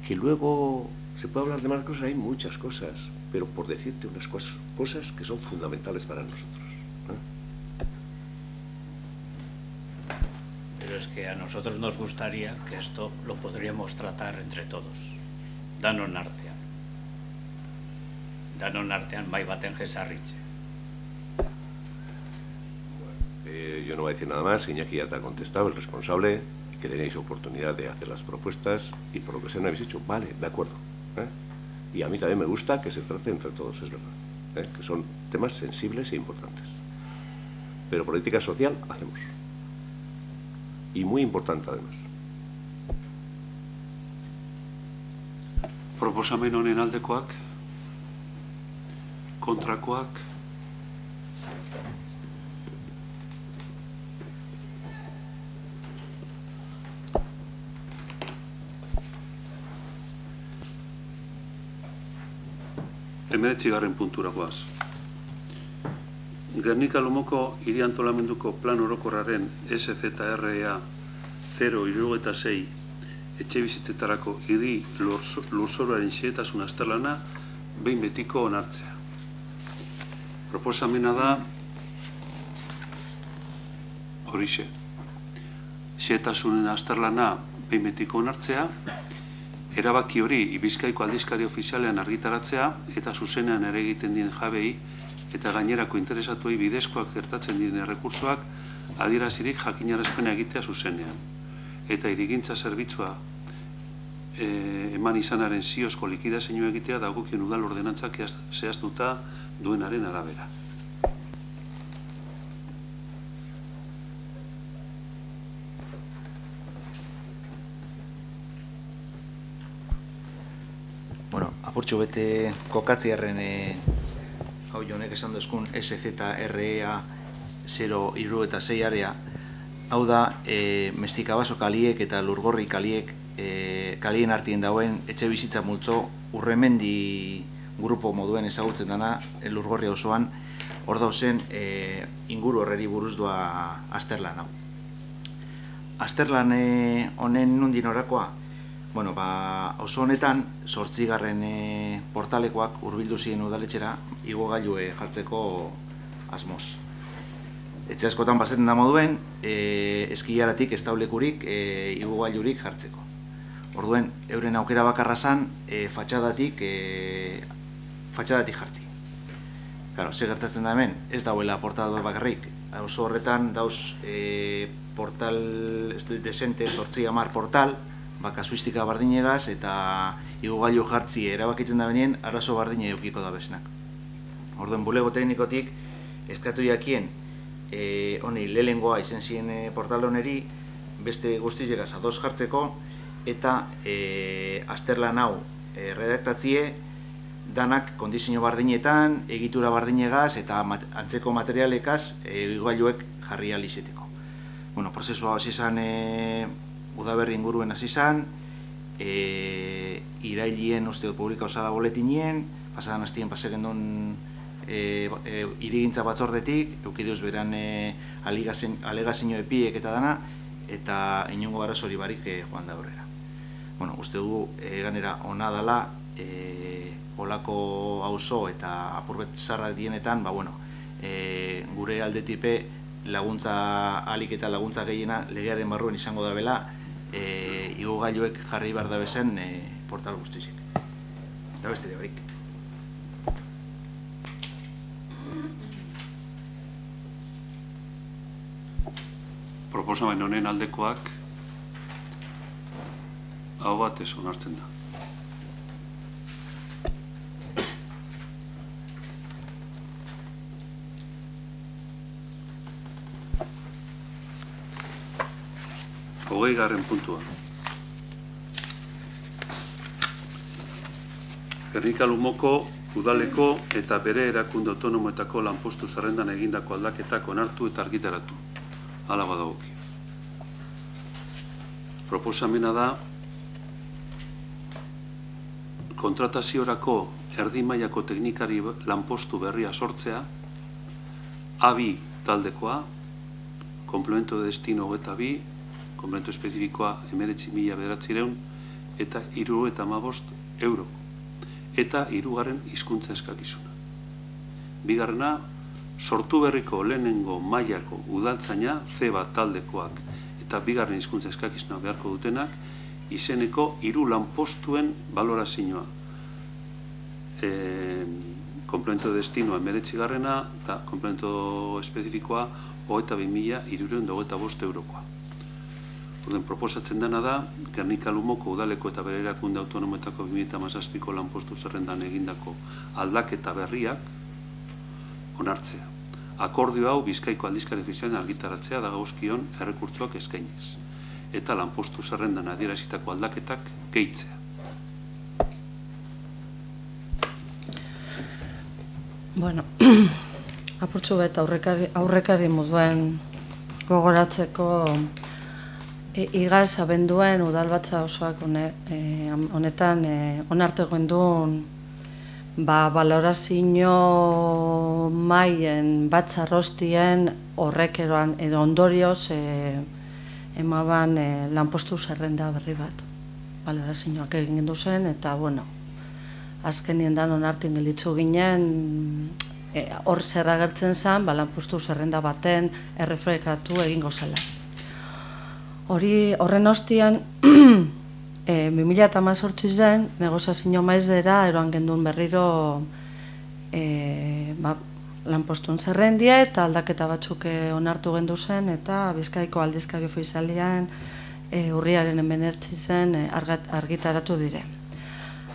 Que luego se puede hablar de más cosas, hay muchas cosas, pero por decirte unas cosas que son fundamentales para nosotros. Pero es que a nosotros nos gustaría que esto lo podríamos tratar entre todos. Danon artean. Danon artean mai baten jesarritxe. Yo no voy a decir nada más, Iñaki ya te ha contestado, el responsable, que tenéis oportunidad de hacer las propuestas y por lo que sea no habéis hecho, vale, de acuerdo. Y a mí también me gusta que se trate entre todos, es verdad, que son temas sensibles e importantes. Pero política social hacemos. Y muy importante además. Proposamen honen aldekoak, kontrakoak, Hemeretzigarren punturakoaz. Gernika Lumoko hiri antolamenduko plan orokorraren SZRA 076 etxe bizitzetarako hiri lurzoruaren xehetasun azterlana behin betiko onartzea. Proposamena da horixe. Xehetasunen azterlana behin betiko onartzea, erabaki hori Bizkaiko aldizkari ofizialean argitaratzea eta zuzenean ere egiten diren jabei eta gainerako interesatuei bidezkoak gertatzen diren errekursoak adierazirik jakinarazpena egitea zuzenean. Eta hirigintza zerbitzua eman izanaren ziozko likidazioa egitea dagokion udal ordenantzak zehaztuta duenaren arabera. Bueno, apurtxo bete kokatziarren hau jonek esan duzkun SZREA 0-6 area, hau da Mestikabaso kaliek eta Lurgorri kaliek kalien artien dauen etxe bizitza multzo Urremendi grupo moduen ezagutzen dana Lurgorri auzoan, hor dauzen inguru horreri buruz doa azterlan hau. Azterlan honen nundin orakoa, bueno, auzo honetan 8. portalekoak hurbildu ziren udaletxera igogailue jartzeko asmoz. Etxe askotan pasetzen da moduen, eskilaratik ez daulekurik igogailurik jartzeko. Orduen, euren aukera bakarra zan, fatxadatik jartzi. Claro, ze gertatzen da hemen, ez dauela portal bakarrik. Auzo horretan dauz portal desente 8-10 portal, kasuistika bardinegaz eta igogailu jartzi erabakitzen da benien, arazo bardine eukiko da beznak. Orduen, bulego teknikotik eskatu jakien honi lehengoa izen ziren portal honeri beste guztizegaz ados jartzeko eta azterlan hau redaktatzie danak kondizio bardinetan, egitura bardinegaz eta antzeko materialekaz igogailuek jarri alizeteko. Bueno, prozesua hasi izan udaberri inguruen hasi izan, irailien uste dut publika osada boletinien, pasadan hastien pasegendun irigintza batzordetik, eukideuz beran alegazio epiek eta dana, eta inongo arazori barik joan da horrera. Bueno, uste dugu ganera ona dala, olako auzo eta apurbet zarrak dienetan, gure aldetipe laguntza alik eta laguntza gehiena legearen barruen izango da bela, igogailuek jarri behar da bezen portal guztizik. Da beste barik. Proposamen honen aldekoak hau batez onartzen da. Hogeigarren puntua. Gernika-Lumoko udaleko eta bere erakunde autonomoetako lanpostu zerrendan egindako aldaketak onartu eta argitaratu. Hala badagoki. Proposamena da kontrataziorako erdi mailako teknikari lanpostu berria sortzea, A2 taldekoa, komplemento de destino 22, komplemento espezifikoa 19.900 eta 75 euro, eta 3. hizkuntza eskakizuna. Bigarrena, sortu berriko lehenengo mailako udaltzaina C1 taldekoak eta 2. hizkuntza eskakizuna beharko dutenak, izeneko 3 lanpostuen balorazioa. Komplemento de destinoa 19. eta komplemento espezifikoa 22.325 eurokoa. Orden proposatzen dena da, Gernika-Lumoko udaleko eta bere erakunde autonomoetako 2017ko lanpostu zerrendan egindako aldaketa berriak onartzea. Akordio hau Bizkaiko aldizkari ofizialean argitaratzea dagozkion errekurtsoak eskainiz. Eta lanpostu zerrendan adierazitako aldaketak gehitzea. Bueno, apurtxu bet aurrekari moduen gogoratzeko igaz abenduen udalbatza osoak honetan onartu egin duen balorazio maien batzarrostien horrekeroan edo ondorioz emaban lanpostu zerrenda berri bat balorazioak egin zen eta bueno, azkenien dan onartin gelditzu ginen hor zer agertzen zen lanpostu zerrenda baten errefrekatu egingo zela. Horren ostian 2018 zen, negoziazio maizera eroan gendun berriro lanpostun zerrendia eta aldaketa batzuk onartu gendu zen eta Bizkaiko aldizkari ofizialean urriaren 19 argitaratu dire.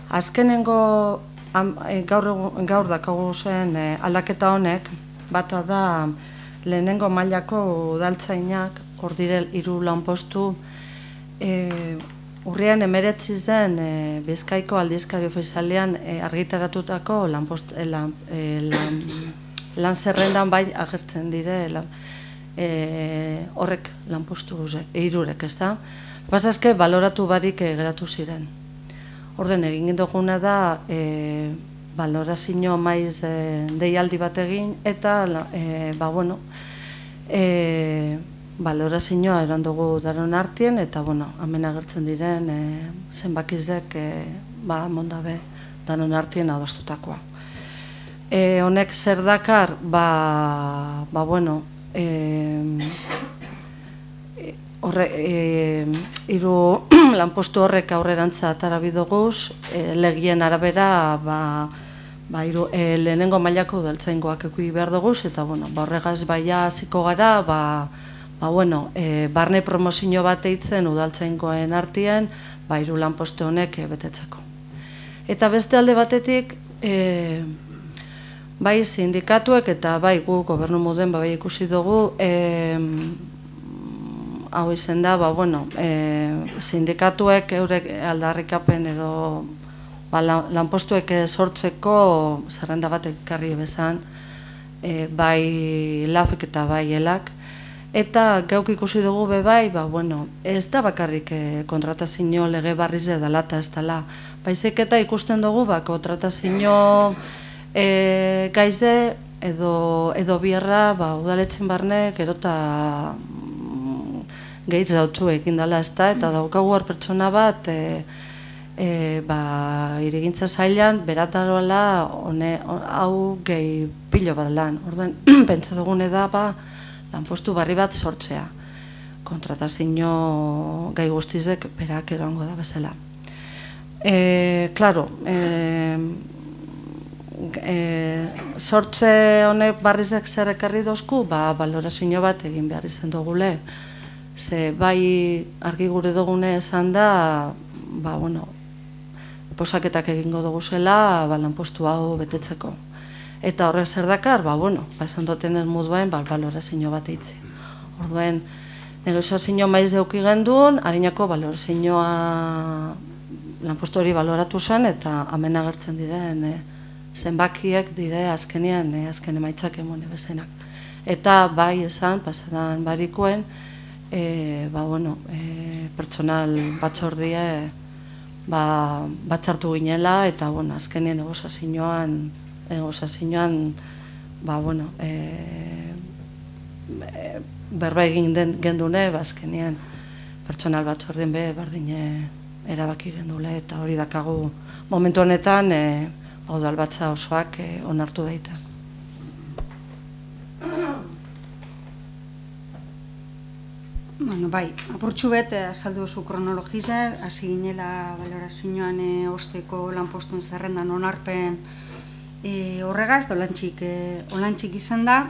Azkenengo gaur dakagu zen aldaketa honek, bata da lehenengo mailako udaltzainak, hor direl 3 lanpostu, urrian 19 zen Bizkaiko aldizkari ofizialean argitaratutako lan zerrendan bai agertzen dire horrek lanpostu 3, ez da? Pasazke baloratu barik geratu ziren. Orden egin duguna da balorazio maiz deialdi bat egin eta balorazioa eran dugu daron artien eta hemen agertzen diren zenbakizek mondabe daron artien adostutakoa. Honek zer dakar, hiru lanpostu horrek aurrerantza atara bidoguz, legien arabera lehenengo mailako udaltzaingoak ekuki behar duguz, eta horregaz baia hasiko gara, barne promozio bat eitzen udaltzaingoen artien, hiru lanpostu honek betetzeko. Eta beste alde batetik, bai sindikatuek eta bai gu gobernu moden bai ikusi dugu, hau izen da, sindikatuek eurek aldarrikapen edo lanpostuek sortzeko zerrenda bat ekarri bezan, bai LAFek eta bai ELAK, eta gauk ikusi dugu bai, ez da bakarrik kontratazio lege barriz edala eta ez dela. Baizik eta ikusten dugu, kontratazio gaize edo bierra udaletzen barne gero eta gehitz dautzu egin dela ez da, eta daukagu hor pertsona bat irigintza zailan berataroala hau gehi pilo bat lan. Orden, pentsa dugune da lanpostu barri bat sortzea. Kontratazio gai guztizek berak eroango da bezala. Claro, sortze honek barrizek zer ekarri dozku, balorazio bat egin behar izan dugule. Ze bai argi gure dugune esan da, posaketak egingo dugu zela lanpostu hau betetzeko. Eta horrek zer dakar, esan duten ez moduen balorazio bat eitzi. Orduen, negoziazio maiz deuki gendun, harinako balorazioa lanpostu hori baloratu zen, eta hemen agertzen diren zenbakiek dire azken emaitzak emone bezenak. Eta bai esan, pasadan barikuen, pertsonal batzordie batzartu ginela, eta azkenien negozazioan berba egin gendune, azkenien pertsonal batzordien berdine erabaki gendule, eta hori dakagu momentu honetan udalbatza osoak onartu daita. Bai, apurtxu bet, azaldu oso kronologize, hasi ginela balorazioan osteko lanpostuen zerrendan onarpen horregaz, olantxik izan da,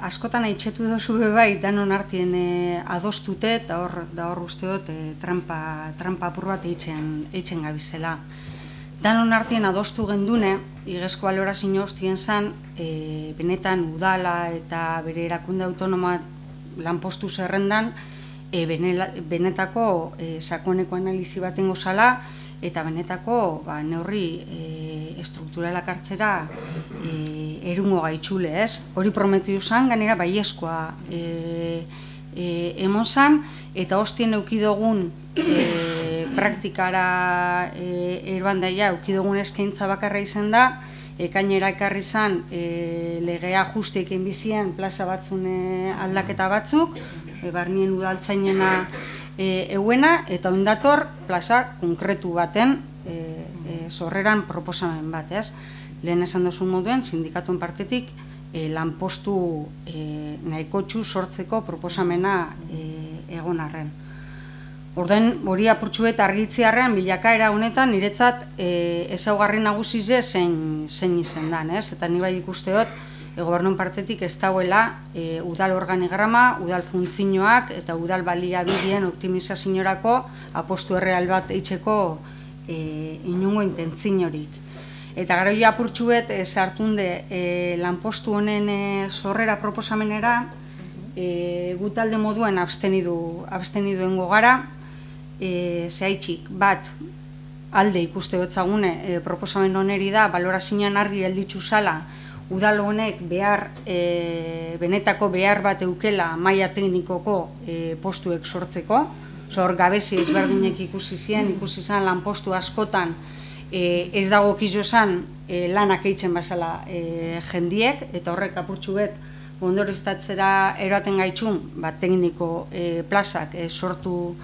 askotan haitxetu dozu bai, danon artien adostute, eta hor usteot trampa apur bat eitzen gabizela. Danon artien adostu gendune, igezko balorazio ostien zan, benetan udala eta bere erakunde autonoma lanpostu zerrendan benetako sakoneko analizi baten gozala eta benetako neurri estrukturalak hartzera erungo gaitxule, ez? Hori prometiu zan, ganera baiezkoa emon zan, eta hostien eukidogun praktikara eroan daia eukidogun eskaintza bakarra izan da, ekainera ekarri zan legea justeik enbizien plaza batzun aldaketa batzuk, barnien udaltzainena euena, eta ondator plaza konkretu baten sorreran proposamen bat, ez? Lehen esan dozun moduen, sindikatuen partetik lanpostu nahikotxu sortzeko proposamena egon arren. Orden, hori apurtxuet argitziarrean bilakaera honetan niretzat ezaugarri nagusize zein izen dan, ez? Eta ni bai ikusteot gobernuen partetik ez dauela udal organigrama, udal funtzioak eta udal baliabideen optimizaziorako apostu erreal bat eitzeko inungo intentzinorik. Eta gero jo apurtxuet sartunde lanpostu honen sorrera proposamenera gutalde moduen absteniduengo gara, zehaitxik bat alde ikuste gotzagune proposamen honeri da, balorazioan argi helditzu zala udal honek benetako behar bat eukela maila teknikoko postuek sortzeko, hor gabezi ezberdinek ikusi zen lanpostu askotan ez dago kizu esan lanak eitzen bazala jendiek, eta horrek apurtxu bet ondorioztatzera eroaten gaitxun tekniko plazak sortu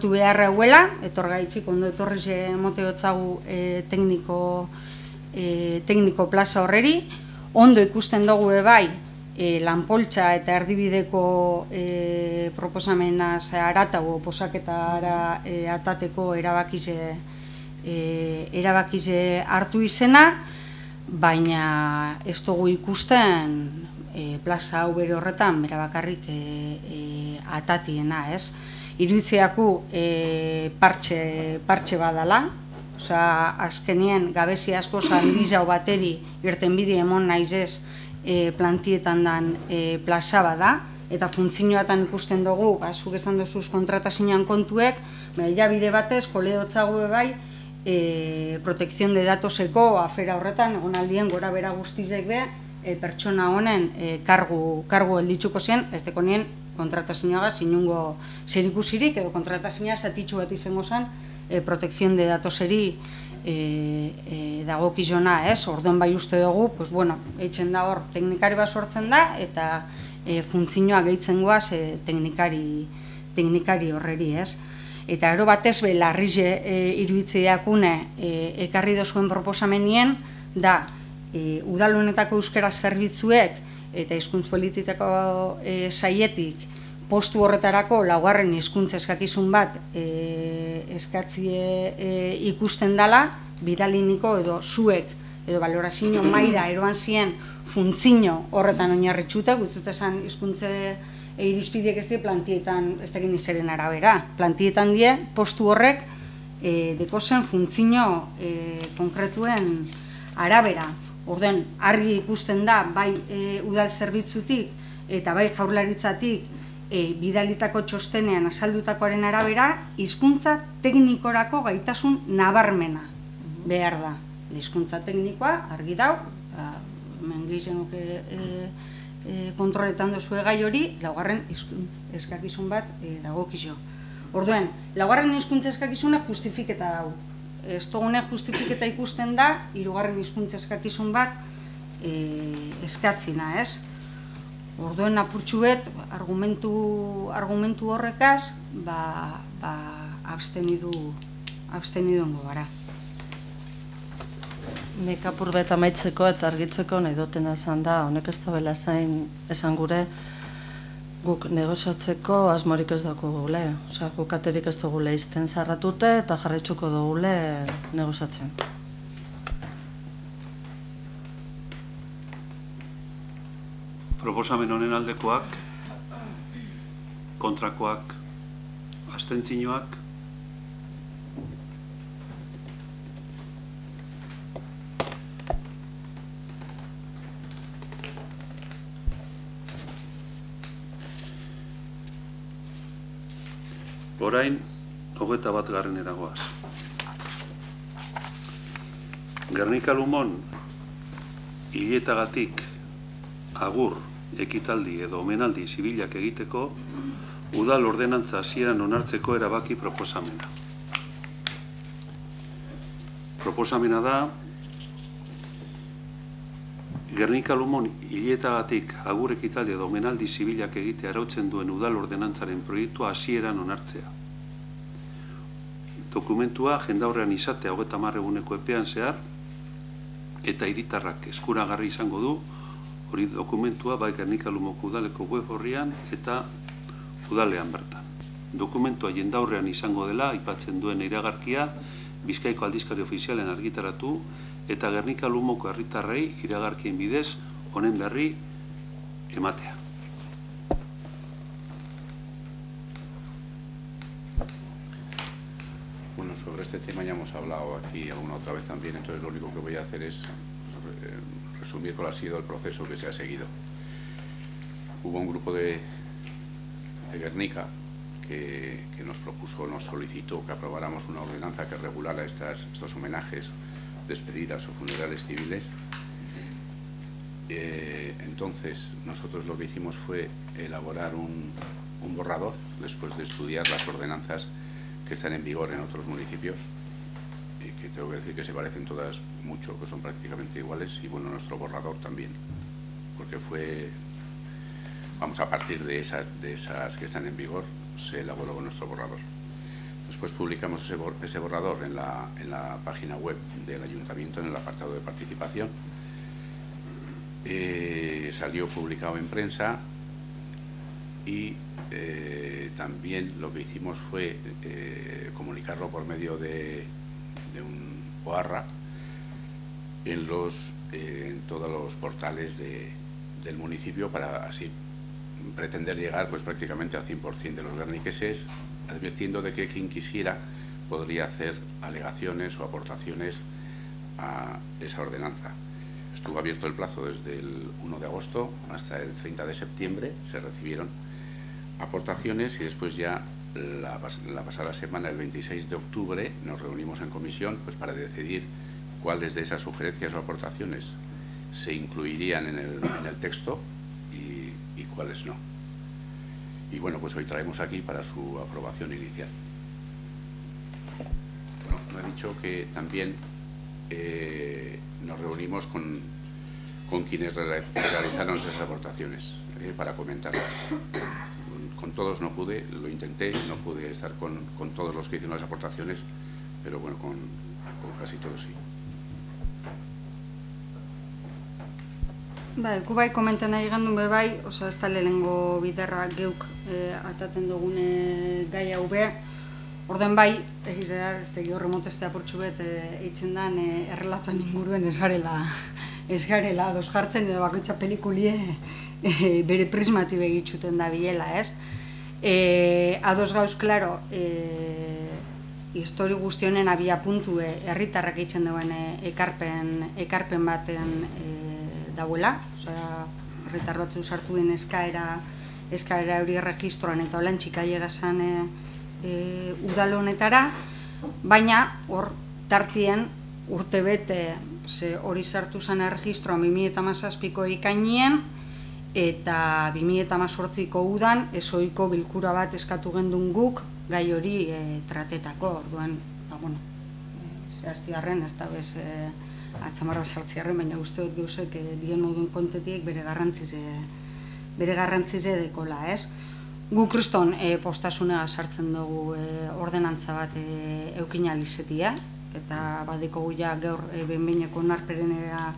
beharra huela, etor gaitxik ondo etorriz moteotzagu tekniko plaza horreri. Ondo ikusten dugu ebai lanpoltza eta erdibideko proposamena aratago posaketara atateko erabakize hartu izena, baina ez dugu ikusten plaza hau bere horretan bera bakarrik atatiena, ez? Iruditzeaku partxe badala, azkenien gabezi asko handizau bateri irtenbide emon naizez plantietan dan plaza bada, eta funtzioatan ikusten dugu, zuk esan dozuz kontratazioan kontuek, bide batez, koleotzago bai, protekzion de datoseko afera horretan, egon aldien gora bera guztizek be, pertsona honen kargu helditzuko zen, ez deko nien kontratazioagaz inungo zerikusirik, edo kontratazioa zatitxu bat izango zen, protekzion de datoseri dagokizona, ez? Orduan bai uste dugu, eitzen da hor teknikari bat sortzen da, eta funtzioa gehitzen goaz teknikari horreri, ez? Eta ero batez be, larrize iruditzeakune ekarri dozuen proposamenien, da, udal honetako euskara zerbitzuek eta hizkuntz politikako saietik postu horretarako laugarren hizkuntza eskakizun bat eskatzie ikusten dela, bidaliniko edo zuek edo balorazio maira eroan zien funtzio horretan oinarritxuta, gutzut esan hizkuntze irizpideek ez die plantietan ez da gini zeren arabera. Plantietan die postu horrek dekozen funtzio konkretuen arabera. Orduan, argi ikusten da, bai udal zerbitzutik eta bai jaurlaritzatik bidalitako txostenean azaldutakoaren arabera, hizkuntza teknikorako gaitasun nabarmena behar da. Hizkuntza teknikoa, argi dau, hemen gehizenok kontroletan dozue gai hori, laugarren hizkuntza eskakizun bat dagokizo. Orduan, laugarren hizkuntza eskakizunak justifiketa dau. Ez dugune justifiketa ikusten da, hirugarren hizkuntza eskakizun bat eskatzina, ez? Orduan apurtxuet, argumentu horrekaz, abstenidungo gara. Nik apur bet amaitzeko eta argitzeko nahi dutena esan da, honek ez da bela zain esan gure, guk negoziatzeko asmorik ez dugule, guk aterik ez dugule izten zarratute eta jarraitzuko dugule negoziatzen. Proposamen honen aldekoak, kontrakoak, abstentzioak, orain, 21. eragoaz. Gernika Lumon hiletagatik agur ekitaldi edo omenaldi zibilak egiteko udal ordenantza hasieran onartzeko erabaki proposamena. Proposamena da Gernika Lumon hiletagatik agur ekitaldi edo omenaldi zibilak egitea arautzen duen udal ordenantzaren proiektua hasieran onartzea. Dokumentua jendaurrean izatea 30 eguneko epean zehar eta hiritarrak eskuragarri izango du hori dokumentua bai Gernika Lumoko udaleko web horrian eta udalean bertan. Dokumentua jendaurrean izango dela aipatzen duen iragarkia Bizkaiko aldizkari ofizialen argitaratu eta Gernika Lumoko herritarrei iragarkien bidez honen berri ematea. Bueno, sobre este tema ya hemos hablado aquí alguna otra vez también, entonces lo único que voy a hacer es resumir cuál ha sido el proceso que se ha seguido. Hubo un grupo de Guernica que nos solicitó que aprobáramos una ordenanza que regulara estos homenajes, despedidas o funerales civiles. Entonces, nosotros lo que hicimos fue elaborar un borrador, después de estudiar las ordenanzas que están en vigor en otros municipios, y que tengo que decir que se parecen todas mucho, que son prácticamente iguales, y bueno, nuestro borrador también, porque fue, vamos, a partir de esas que están en vigor, se elaboró nuestro borrador. Después publicamos ese borrador en la página web del Ayuntamiento, en el apartado de participación. Salió publicado en prensa y también lo que hicimos fue comunicarlo por medio de un OARRA en todos los portales del municipio, para así pretender llegar pues prácticamente al 100% de los guerniqueses, advirtiendo de que quien quisiera podría hacer alegaciones o aportaciones a esa ordenanza. Estuvo abierto el plazo desde el 1 de agosto hasta el 30 de septiembre, se recibieron aportaciones y después ya la pasada semana, el 26 de octubre, nos reunimos en comisión pues para decidir cuáles de esas sugerencias o aportaciones se incluirían en el texto y cuáles no. Y bueno, pues hoy traemos aquí para su aprobación inicial. Bueno, me ha dicho que también nos reunimos con quienes realizaron esas aportaciones para comentarlas. Con todos no pude, lo intenté, no pude estar con todos los que hicieron las aportaciones, pero bueno, con casi todos sí. Bai, gu bai komentan nahi gandun bai, oza, ez da lehenengo biderra geuk ataten dugun gai hau be. Orden bai, egiz da, ez da horre moteste apurtxu bet eitzen dan errelatoan inguruen ez garela dos jartzen edo bakoitza pelikulie bere prismati begitxuten da bilela, ez? Ados gauz, klaro, histori guztionen abia puntu herritarrak eitzen duen ekarpen baten dauela, osea, herritar batzu sartu den eskaera hori erregistroan eta holan txikaiera zan udal honetara, baina hor tartien urte bete hori sartu zen erregistroan 2017ko ikainien eta 2018ko udan ezoiko bilkura bat eskatu gendun guk gai hori tratetako, orduan, bueno, zehaztiarren, ez da bez atzamarra sartziarren, baina uste dut gauzek dien moduen kontetiek bere garrantzize dekola, ez? Gu kriston postasunega sartzen dugu ordenantza bat eukin alizetia, eta badeko guia gaur benbeineko onarperenera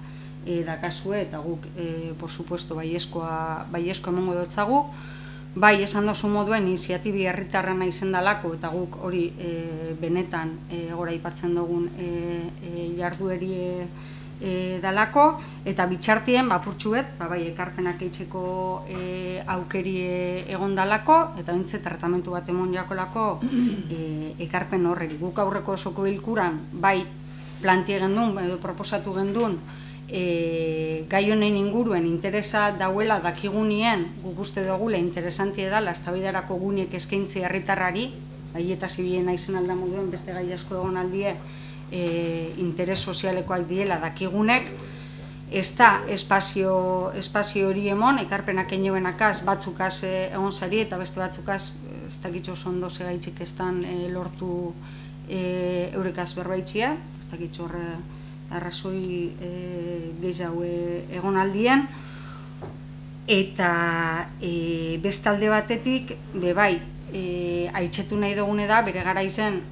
dakazue, eta guk, por supuesto, baiezko emongo dutzagu, bai esan dozu moduen iniziatibi herritarrena izen dalako, eta guk hori benetan gora aipatzen dugun jardueri dalako, eta bitxartien, apurtxu bet, bai ekarpenak eitzeko aukeri egon dalako, eta bintze tratamentu bat emon jakolako ekarpen horreri. Guk aurreko osoko bilkuran, bai plantie gendun, proposatu gendun, gai honen inguruen interesa dauela dakigunien, guk uste dugula interesantia dela, eztabaidarako gunek eskaintzi herritarrari, bai eta zibien naizen aldamoduen beste gai asko egon aldie, interes sozialekoak diela dakigunek, ez da espazio hori emon, ekarpenak enoenakaz, batzukaz egon zari eta beste batzukaz, ez dakitxo zondo segaitzik estan lortu eurekaz berbaitxia, ez dakitxo horre arrazoi gehiago egon aldien, eta beste alde batetik, bai, haitxetu nahi dugune da, bere gara izen,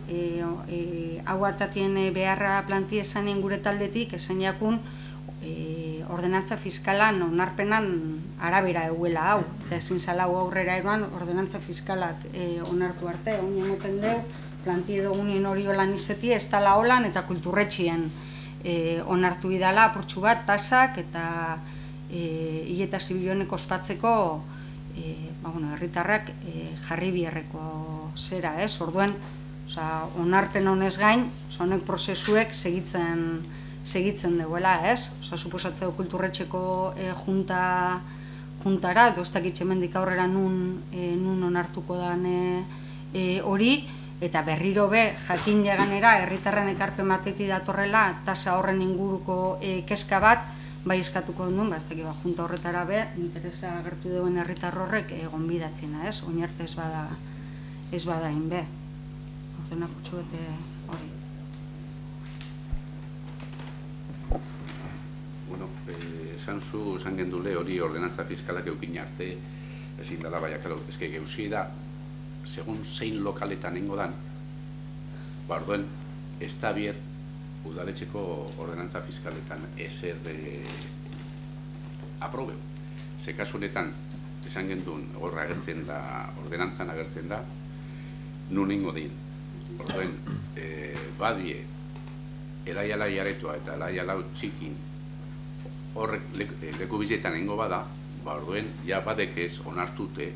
hau atatien beharra planti esanien gure taldetik, esan jakun, ordenantza fiskalan onarpenan arabera eguela hau, eta ezin zala aurrera eroan ordenantza fiskalak onartu arte, honi emoten deu, planti dugunien hori holan izeti, ez tala holan eta kulturretxien onartu bidala, apurtxu bat, tasak eta hileta zibilonek ospatzeko herritarrak jarri biherreko zera, orduen, onarpen honez gain, honek prozesuek segitzen duela, suposatzeko kulturretxeko juntara, edo ez dakit hemendik aurrera nun onartuko dan hori, eta berriro be, jakin jaganera, herritarren ekarpen batetik datorrela, tasa horren inguruko kezka bat, bai eskatuko duen, ez dakit, junta horretara be, interesa agertu duen herritar horrek gonbidatzena, oinarte ez bada inbe. Ordena kutsu bete hori. Bueno, esan gendule hori ordenantza fiskalak eukin arte, ezin dela, baina, ezke geuzi da, segun zein lokaletan nengo dan, orduen, ez da bier, udaletxeko ordenantza fiskaletan ezer aprobeu. Ze kasu honetan, esan gendun, horra agertzen da, ordenantzan agertzen da, nun ingo din. Orduen, badie, elaiala jaretua eta elaiala txikin, horrek leku bizetan ingo bada, orduen, ja badek ez onartute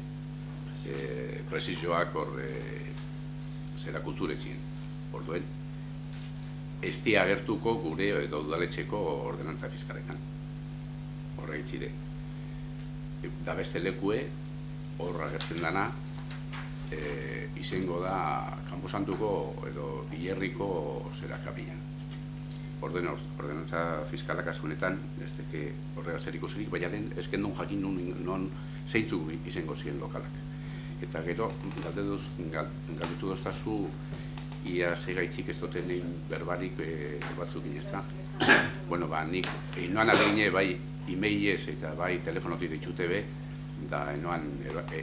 presizioak zera kulturetzien. Orduen, ez di agertuko gure edo udaletxeko ordenantza fiskaletan. Horra itxide. Da beste lekue, horra agertzen dana, izango da kanposantuko edo hierriko zera kapilan. Ordenantza fiskalak asunetan, ez deke horrega zer ikusirik, baina den ezken non jakin non zeintzuk izango ziren lokalak. Eta gero, galdetu doztazu, ia segaitxik ez duten egin berbarik batzuk inezta. Bueno, nik inoan alegine bai e-mailez eta bai telefonotik ditxute be, da inoan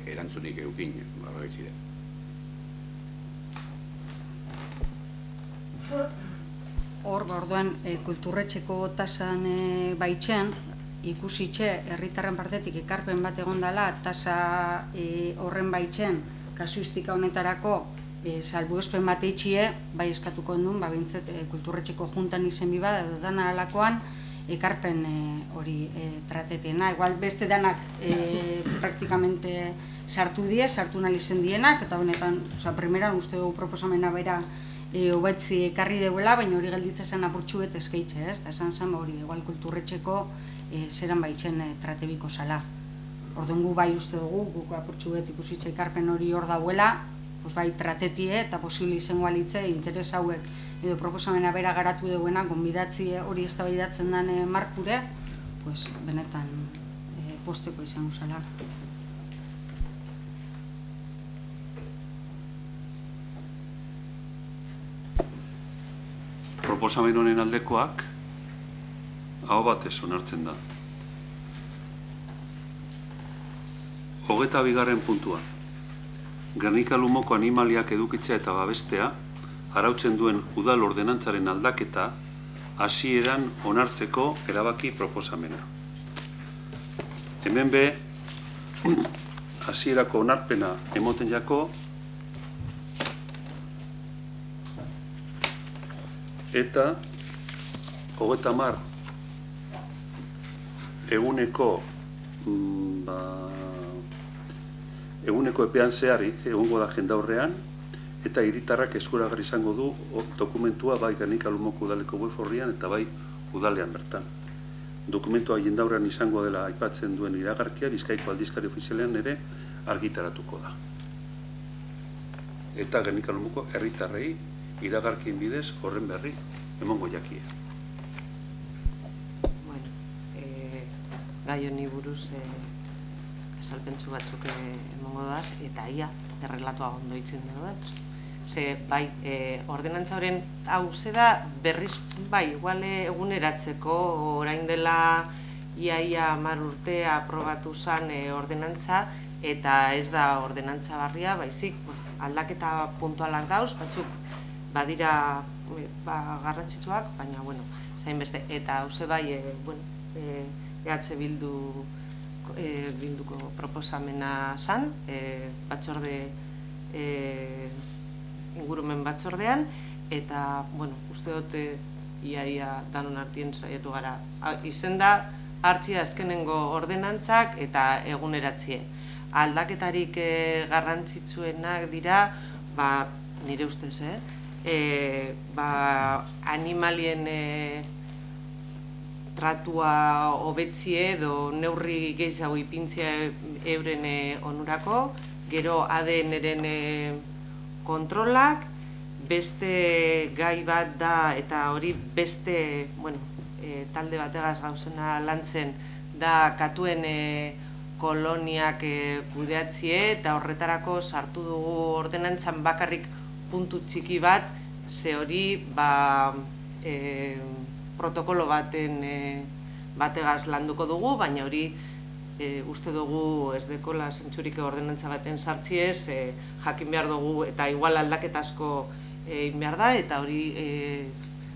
erantzunik eukin, barra gaitxide. Hor, orduan, kulturretxeko tasan baitzen, ikusitxe, herritarren partetik ekarpen bat egon dela, tasa horren baitzen, kasuistika honetarako, salbuespen bat eitxie, bai eskatuko duen, bintzet kulturretxeko juntan izen biba, edo dana alakoan, ekarpen hori tratetena. Igual beste danak praktikamente sartu nahi izen dienak, eta honetan, primeran uste dugu proposamena bera hobetzi ekarri deuela, baina hori gelditzen zen apurtxu bet eskaitxe, eta esan zen hori, igual kulturretxeko zeran baitzen tratebiko zala. Orduan gu bai uste dugu, guk apurtxu bet ikusitxe ekarpen hori hor dauela, bai tratetie eta posibili izango alitze interes hauek edo proposamena bera garatu duena, gonbidatzi hori eztabaidatzen den markure, benetan posteko izango zala. Proposamen honen aldekoak aho batez onartzen da. 22. puntua. Gernika Lumoko animaliak edukitzea eta babestea arautzen duen udal ordenantzaren aldaketa hasieran onartzeko erabaki proposamena. Hemen be hasierako onarpena emoten jako eta 30 eguneko epean zehar egongo da jendaurrean eta hiritarrak eskuragarri izango du dokumentua bai Gernika Lumoko udaleko web orrian eta bai udalean bertan. Dokumentua jendaurrean izango dela aipatzen duen iragarkia Bizkaiko aldizkari ofizialean ere argitaratuko da. Eta Gernika Lumoko herritarrei iragarkien bidez horren berri emongo jakia. Bueno, gai honi buruz esalpentsu batzuk emongo daz, eta ia, errelatua ondo itzen dugu dut. Ze, bai, ordenantza horren hau da berriz, bai, igual eguneratzeko orain dela ia 10 urte aprobatu zen ordenantza, eta ez da ordenantza barria, baizik, aldaketa puntualak dauz, batzuk badira garrantzitsuak, baina, bueno, zain beste, eta hau bai, EH Bilduko proposamena zan, batzorde ingurumen batzordean, eta, bueno, uste dute ia danon artien saiatu gara. Izen da, hartzia azkenengo ordenantzak eta eguneratzie. Aldaketarik garrantzitsuenak dira, nire ustez, animalien tratua hobetzie edo neurri gehiago ipintzia euren onurako, gero ADN-eren kontrolak, beste gai bat da, eta hori beste talde bategaz gauzena lantzen da katuen koloniak kudeatzie, eta horretarako sartu dugu ordenantzan bakarrik puntu txiki bat, ze hori protokolo bategaz landuko dugu, baina hori uste dugu ez dekola zentsurik ordenantza baten sartziez, jakin behar dugu eta igual aldaketa asko egin behar da, eta hori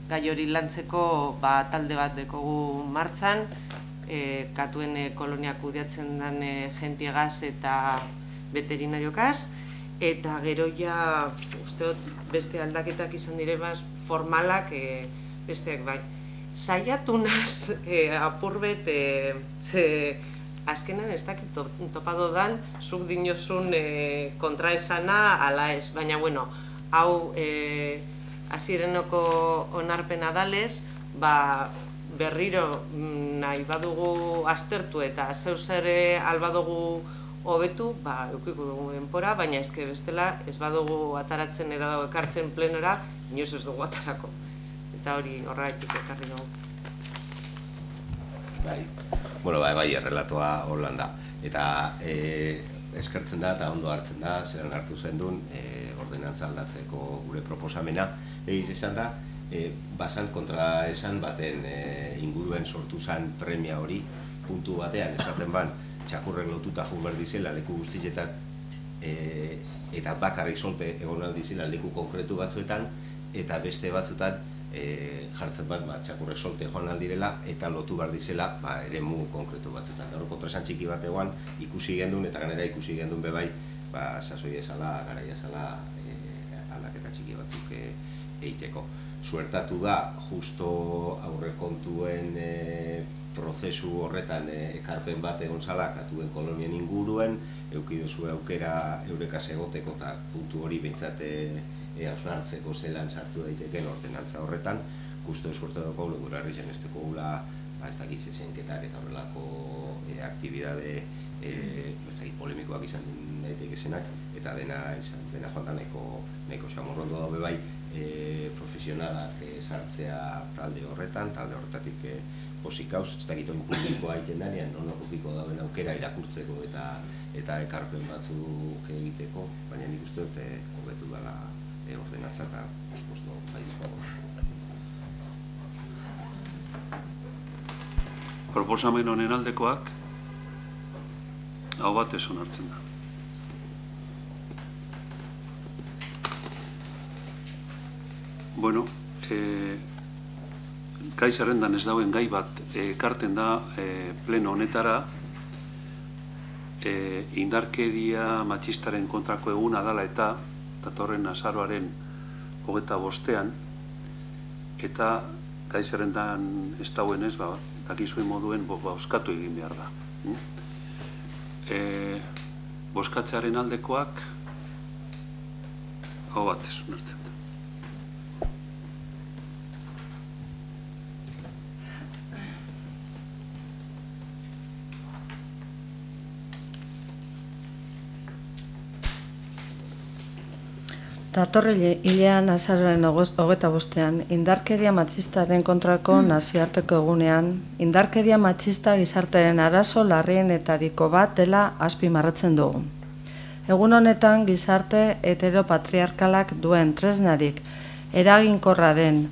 gai hori lantzeko talde bat dekogu martxan, katuen kolonia kudeatzen den jentiegaz eta veterinariokaz, eta gero ja uste beste aldaketak izan direbaz formalak besteak bai. Saiatu naz apurbet azkenan ez dakit topado dan zuk dinozun kontraesana ala ez, baina bueno, hau hasierenoko onarpena dalez, berriro nahi badugu aztertu eta zeu zer albadugu hobetu, eukiko dugu denpora, baina ezke bestela ez badugu ataratzen edo ekartzen plenora, inoz ez dugu atarako. Eta hori horregatik ekarri dugu. Bai, errelatoa horlan da. Eta eskertzen da eta ondo hartzen da, zeran hartu zen duen, ordenantza aldatzeko gure proposamena. Egiz esan da, basan kontra esan baten inguruen sortu zen premia hori, puntu batean esaten ban, txakurrek lotuta jo behar dizela leku guztietan eta bakarrik solte egon aldizela leku konkretu batzuetan, eta beste batzuetan jartzen bat txakurrek solte joan aldirela eta lotu behar dizela eremu konkretu batzuetan. Hor kontraesan txiki bat egoan ikusi gendun eta ganera ikusi gendun bebai sasoi esala, garaia esala aldaketa txiki batzuk egiteko. Suertatu da, justo aurrekontuen prozesu horretan ekarpen bat egon zala katuen kolonien inguruen, eukidozu aukera eurekaz egoteko eta puntu hori behintzat hausnartzeko zelan sartu daiteken ordenantza horretan, justo suertatuko gure harri zen ez teko gula, ez dakit zezenketak eta horrelako aktibidade ez dakit polemikoak izan daiteke zenak, eta dena joan da nahiko xamorrondo daube bai profesionalak sartzea talde horretatik posik hauz, ez dakit oin publikoa egiten danean, non okupiko dauen aukera irakurtzeko eta ekarpen batzuk egiteko, baina nik uste dut hobetu dela ordenatza eta posposto baizkoa. Proposamen honen aldekoak hau batez onartzen da. Bueno, gai zerrendan ez dauen gai bat ekarten da pleno honetara indarkeria matxistaren kontrako eguna dala eta datorren azaroaren 25ean eta gai zerrendan ez dauen ez, dakizuen moduen bozkatu egin behar da. Bozkatzearen aldekoak hau batez onartzen da. Datorri hilean azaroaren 25ean, indarkeria matxistaren kontrako nazioarteko egunean, indarkeria matxista gizartearen arazo larrienetariko bat dela azpimarratzen dugu. Egun honetan gizarte heteropatriarkalak duen tresnarik eraginkorraren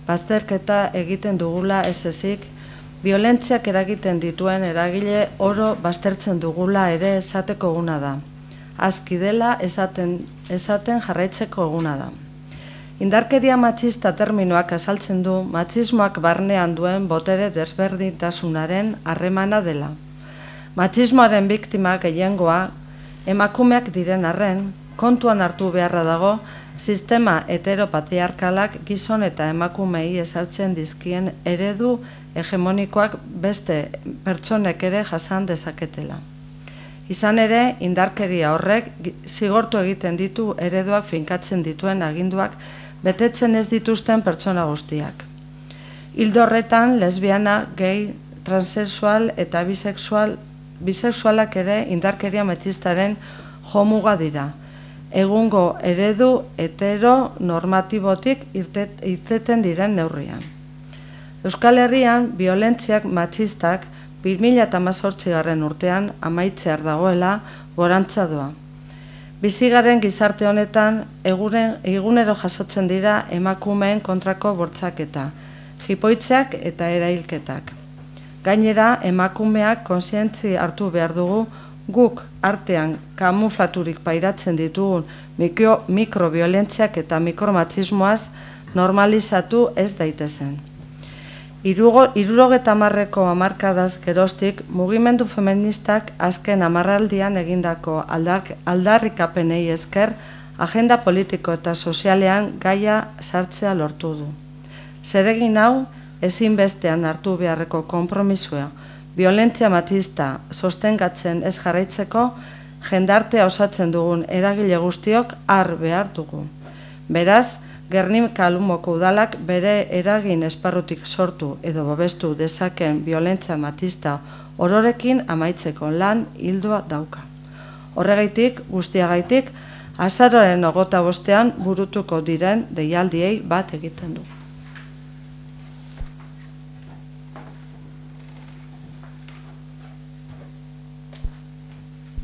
bazterketa egiten dugula ez ezik, biolentziak eragiten dituen eragile oro baztertzen dugula ere esateko eguna da. Aski dela esaten jarraitzeko eguna da. Indarkeria matxista terminoak azaltzen du matxismoak barnean duen botere desberdintasunaren harremana dela. Matxismoaren biktima gehiengoa emakumeak diren arren, kontuan hartu beharra dago, Sistema heteropatriarkalak gizon eta emakumei ezartzen dizkien eredu hegemonikoak beste pertsonek ere jasan dezaketela. Izan ere, indarkeria horrek zigortu egiten ditu ereduak finkatzen dituen aginduak betetzen ez dituzten pertsona guztiak. Ildo horretan, lesbiana, gay, transexual eta bisexualak ere indarkeria matxistaren jomuga dira. Egungo eredu heteronormatibotik irteten diren neurrian. Euskal Herrian, violentziak matxistak 2018 urtean amaitzear dagoela gorantza doa. Bizigaren gizarte honetan egunero jasotzen dira emakumeen kontrako bortxaketa, jipoitzak eta erailketak. Gainera, emakumeak kontzientzi hartu behar dugu guk artean kamuflaturik pairatzen ditugun mikroviolentziak eta mikromatxismoaz normalizatu ez daitezen. 70ko hamarkadaz geroztik mugimendu feministak azken hamarraldian egindako aldarrikapenei esker agenda politiko eta sozialean gaia sartzea lortu du. Zeregin hau ezinbestean hartu beharreko konpromisua violentzia matxista sostengatzen ez jarraitzeko jendartea osatzen dugun eragile guztiok har behar dugu. Beraz, Gernika Lumoko udalak bere eragin esparrutik sortu edo babestu dezakeen violentzia matxista ororekin amaitzeko lan ildoa dauka. Horregaitik, guztiagaitik, azaroaren 25 burutuko diren deialdiei bat egiten du.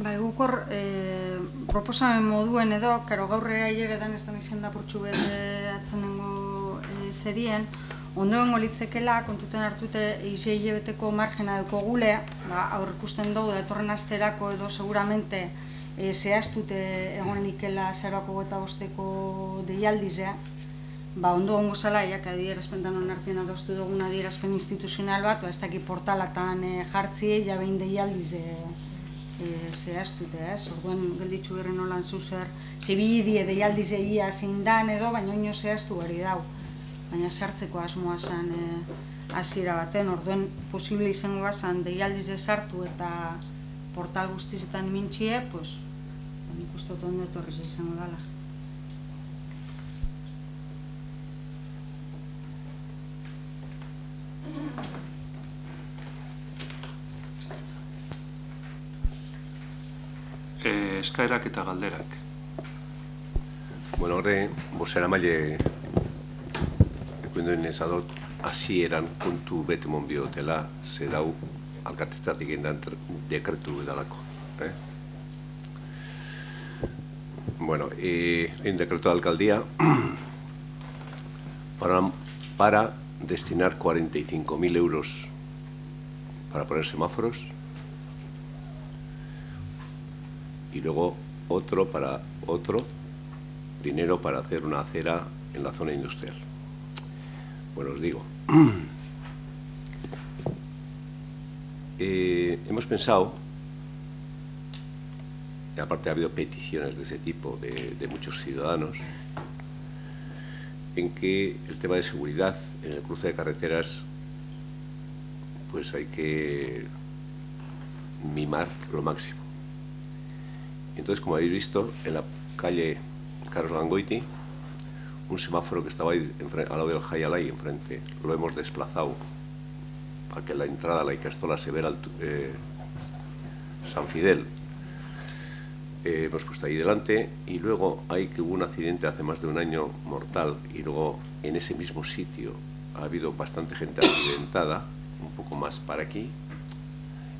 Gukor, proposamen moduen edo, karo gaurre ailegetan ez da izan da burtsu atzen nengo zerien, ondoen golitzekela, kontuten hartute izei hilabeteko margena duko gule, aurrikusten dugu da etorren asterako edo seguramente zehaztute egonikela 0,25 deialdizea, ondo ongo zala, adierazpentan onartien adostu dugun adierazpen instituzional bat, ez daki portalatan jartzie, behin deialdize zehaztute, orduan gelditzu berren nolan zuzer, zibili die deialdize ia zein dan edo, baina oino zehaztu bari dau, baina sartzeko asmoa zan hasiera baten, orduan posible izango bazan deialdize sartu eta portal guztizetan mintxie, nik uste ondo etorriz izango dala. Eskaerak eta galderak. Bueno, horre, bosera maile ekuindoen ezadot hasieran kontu bete monbiotela zerau alkatetzatik endan dekretu edalako. Bueno, en decreto de alcaldía para destinar 45.000 euros para poner semáforos y luego otro dinero para hacer una acera en la zona industrial. Bueno, os digo, hemos pensado, y aparte ha habido peticiones de ese tipo de muchos ciudadanos, en que el tema de seguridad en el cruce de carreteras pues hay que mimar lo máximo. Entonces, como habéis visto, en la calle Carlos Gangoiti, un semáforo que estaba ahí al lado del Jayalay enfrente, lo hemos desplazado para que la entrada a la Icastola se vea San Fidel. Hemos puesto ahí delante y luego hay que hubo un accidente hace más de un año mortal y luego en ese mismo sitio ha habido bastante gente accidentada, un poco más para aquí,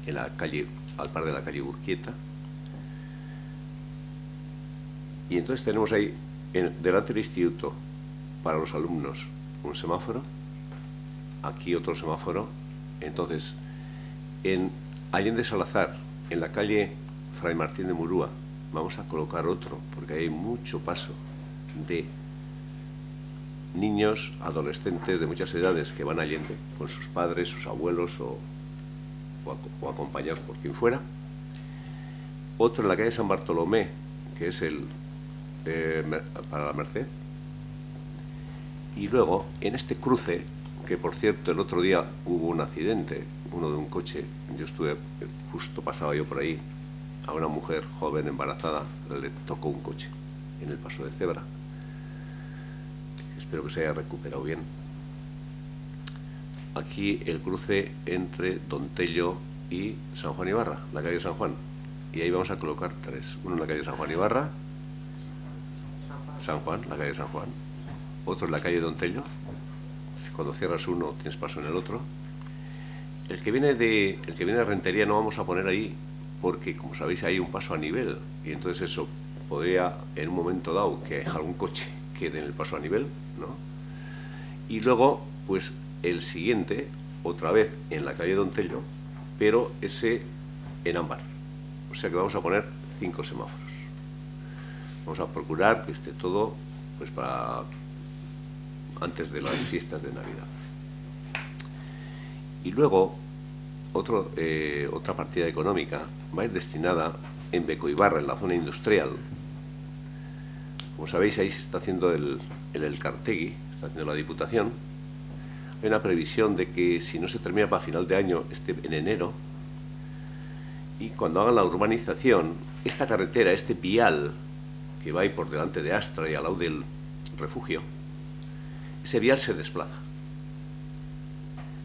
en la calle, al par de la calle Urquieta. Y entonces tenemos ahí, delante del instituto, para los alumnos, un semáforo, aquí otro semáforo. Entonces, en Allende Salazar, en la calle Fray Martín de Murúa, vamos a colocar otro, porque hay mucho paso de niños, adolescentes de muchas edades que van a Allende con sus padres, sus abuelos o acompañados por quien fuera. Otro en la calle San Bartolomé, que es el para la Merced. Y luego, en este cruce, que por cierto el otro día hubo un accidente, uno de un coche, yo estuve, justo pasaba yo por ahí, a una mujer joven embarazada le tocó un coche en el paso de cebra. Espero que se haya recuperado bien. Aquí el cruce entre Don Tello y San Juan Ibarra, la calle San Juan. Y ahí vamos a colocar tres. Uno en la calle San Juan Ibarra, San Juan, la calle San Juan. Otro en la calle Don Tello. Cuando cierras uno tienes paso en el otro. El que viene de Rentería no vamos a poner ahí porque, como sabéis, hay un paso a nivel. Y entonces eso podría, en un momento dado, que algún coche quede en el paso a nivel, ¿no? Y luego, pues, el siguiente, otra vez en la calle Don Tello, pero ese en ámbar. O sea que vamos a poner 5 semáforos. Vamos a procurar que esté todo, pues, para antes de las fiestas de Navidad. Y luego, otra partida económica va a ir destinada en Becoibarra, en la zona industrial. Como sabéis, ahí se está haciendo el Elkartegui, está haciendo la Diputación. Hay una previsión de que si no se termina para final de año, esté en enero. Y cuando hagan la urbanización, esta carretera, este vial que va ahí por delante de Astra y al lado del refugio, ese vial se desplaza.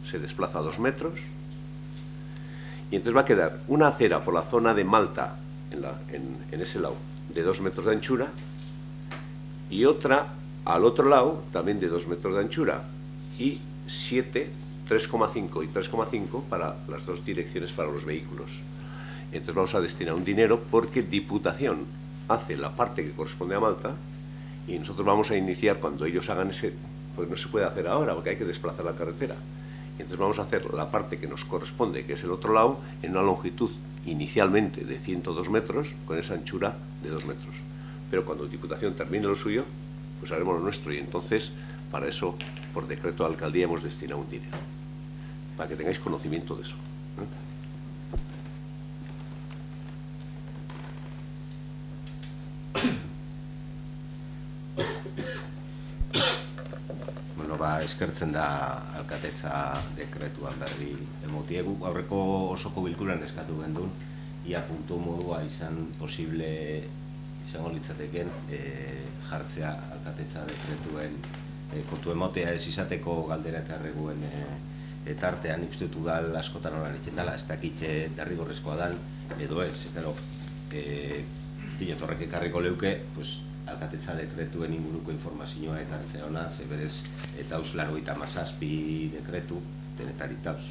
Se desplaza a 2 metros y entonces va a quedar una acera por la zona de Malta, en ese lado, de 2 metros de anchura, y otra al otro lado, también de 2 metros de anchura, y 3,5 y 3,5 para las 2 direcciones para los vehículos. Entonces vamos a destinar un dinero porque Diputación hace la parte que corresponde a Malta y nosotros vamos a iniciar cuando ellos hagan ese, pues no se puede hacer ahora porque hay que desplazar la carretera. Entonces vamos a hacer la parte que nos corresponde, que es el otro lado, en una longitud inicialmente de 102 metros, con esa anchura de 2 metros. Pero cuando Diputación termine lo suyo, pues haremos lo nuestro y entonces, para eso, por decreto de alcaldía hemos destinado un dinero, para que tengáis conocimiento de eso, ¿eh? Eskertzen da alkatetza dekretuan berri emotiegu. Aurreko osoko bilkuran eskatu gendun, ia puntu modua izan posible izango litzateken jartzea alkatetza dekretuen kontu emotea ez izateko galdera eta erreguen tartean ikustetu udal askotan horan itzen dela, ez dakit derrigorrezkoa dan edo ez, dinotorrek ekarriko leuke, pues alkatetza dekretuen inguruko informazioa ekartzea hona, zeberez eta haus 97 dekretu, denetarik dauz,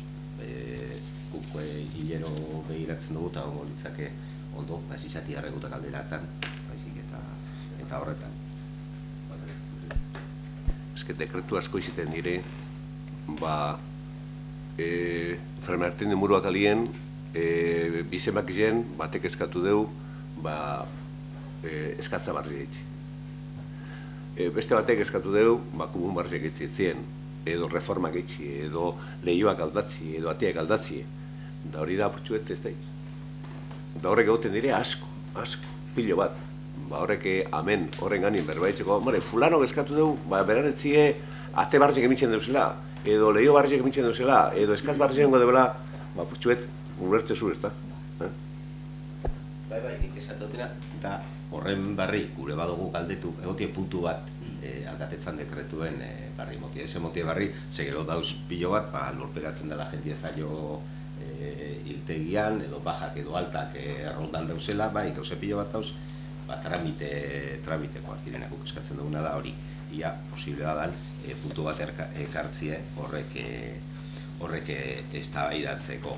guk hilero behiratzen dugu eta ongo litzake ondo, ez izati harregutak alderatan, baizik eta horretan. Ez que dekretu asko iziten dire, Fermerten de Muruak alien, bizemak zen, batek eskatu dugu, eskatza barri egitzi. Beste batek eskatu dugu, kumun barri egitzien, edo reforma egitzi, edo lehioak aldatzi, edo ateak aldatzi, da hori da apurtxuet ez daiz. Da horrek egoten dire asko, pilo bat. Horrek amen, horren ganin berbaitzeko, fulanok eskatu dugu, beraretzie ate barri egitzen duzela, edo lehio barri egitzen duzela, edo eskatz barri egingo debela, apurtxuet, urbertze zu ez da. Bai, nik esatotena, eta horren barri gure badugu galdetu, egotie puntu bat alkatetzan dekretuen barri motia. Eze motia barri, segero dauz pilo bat, lurperatzen dela jentia zailo hiltegian, edo bajak edo altak erroldan dauzela, bai, gauze pilo bat dauz, tramitekoak direnakuk eskatzen duguna da hori. Ia, posible da dan, puntu bat ekartzie horrek ez da idatzeko.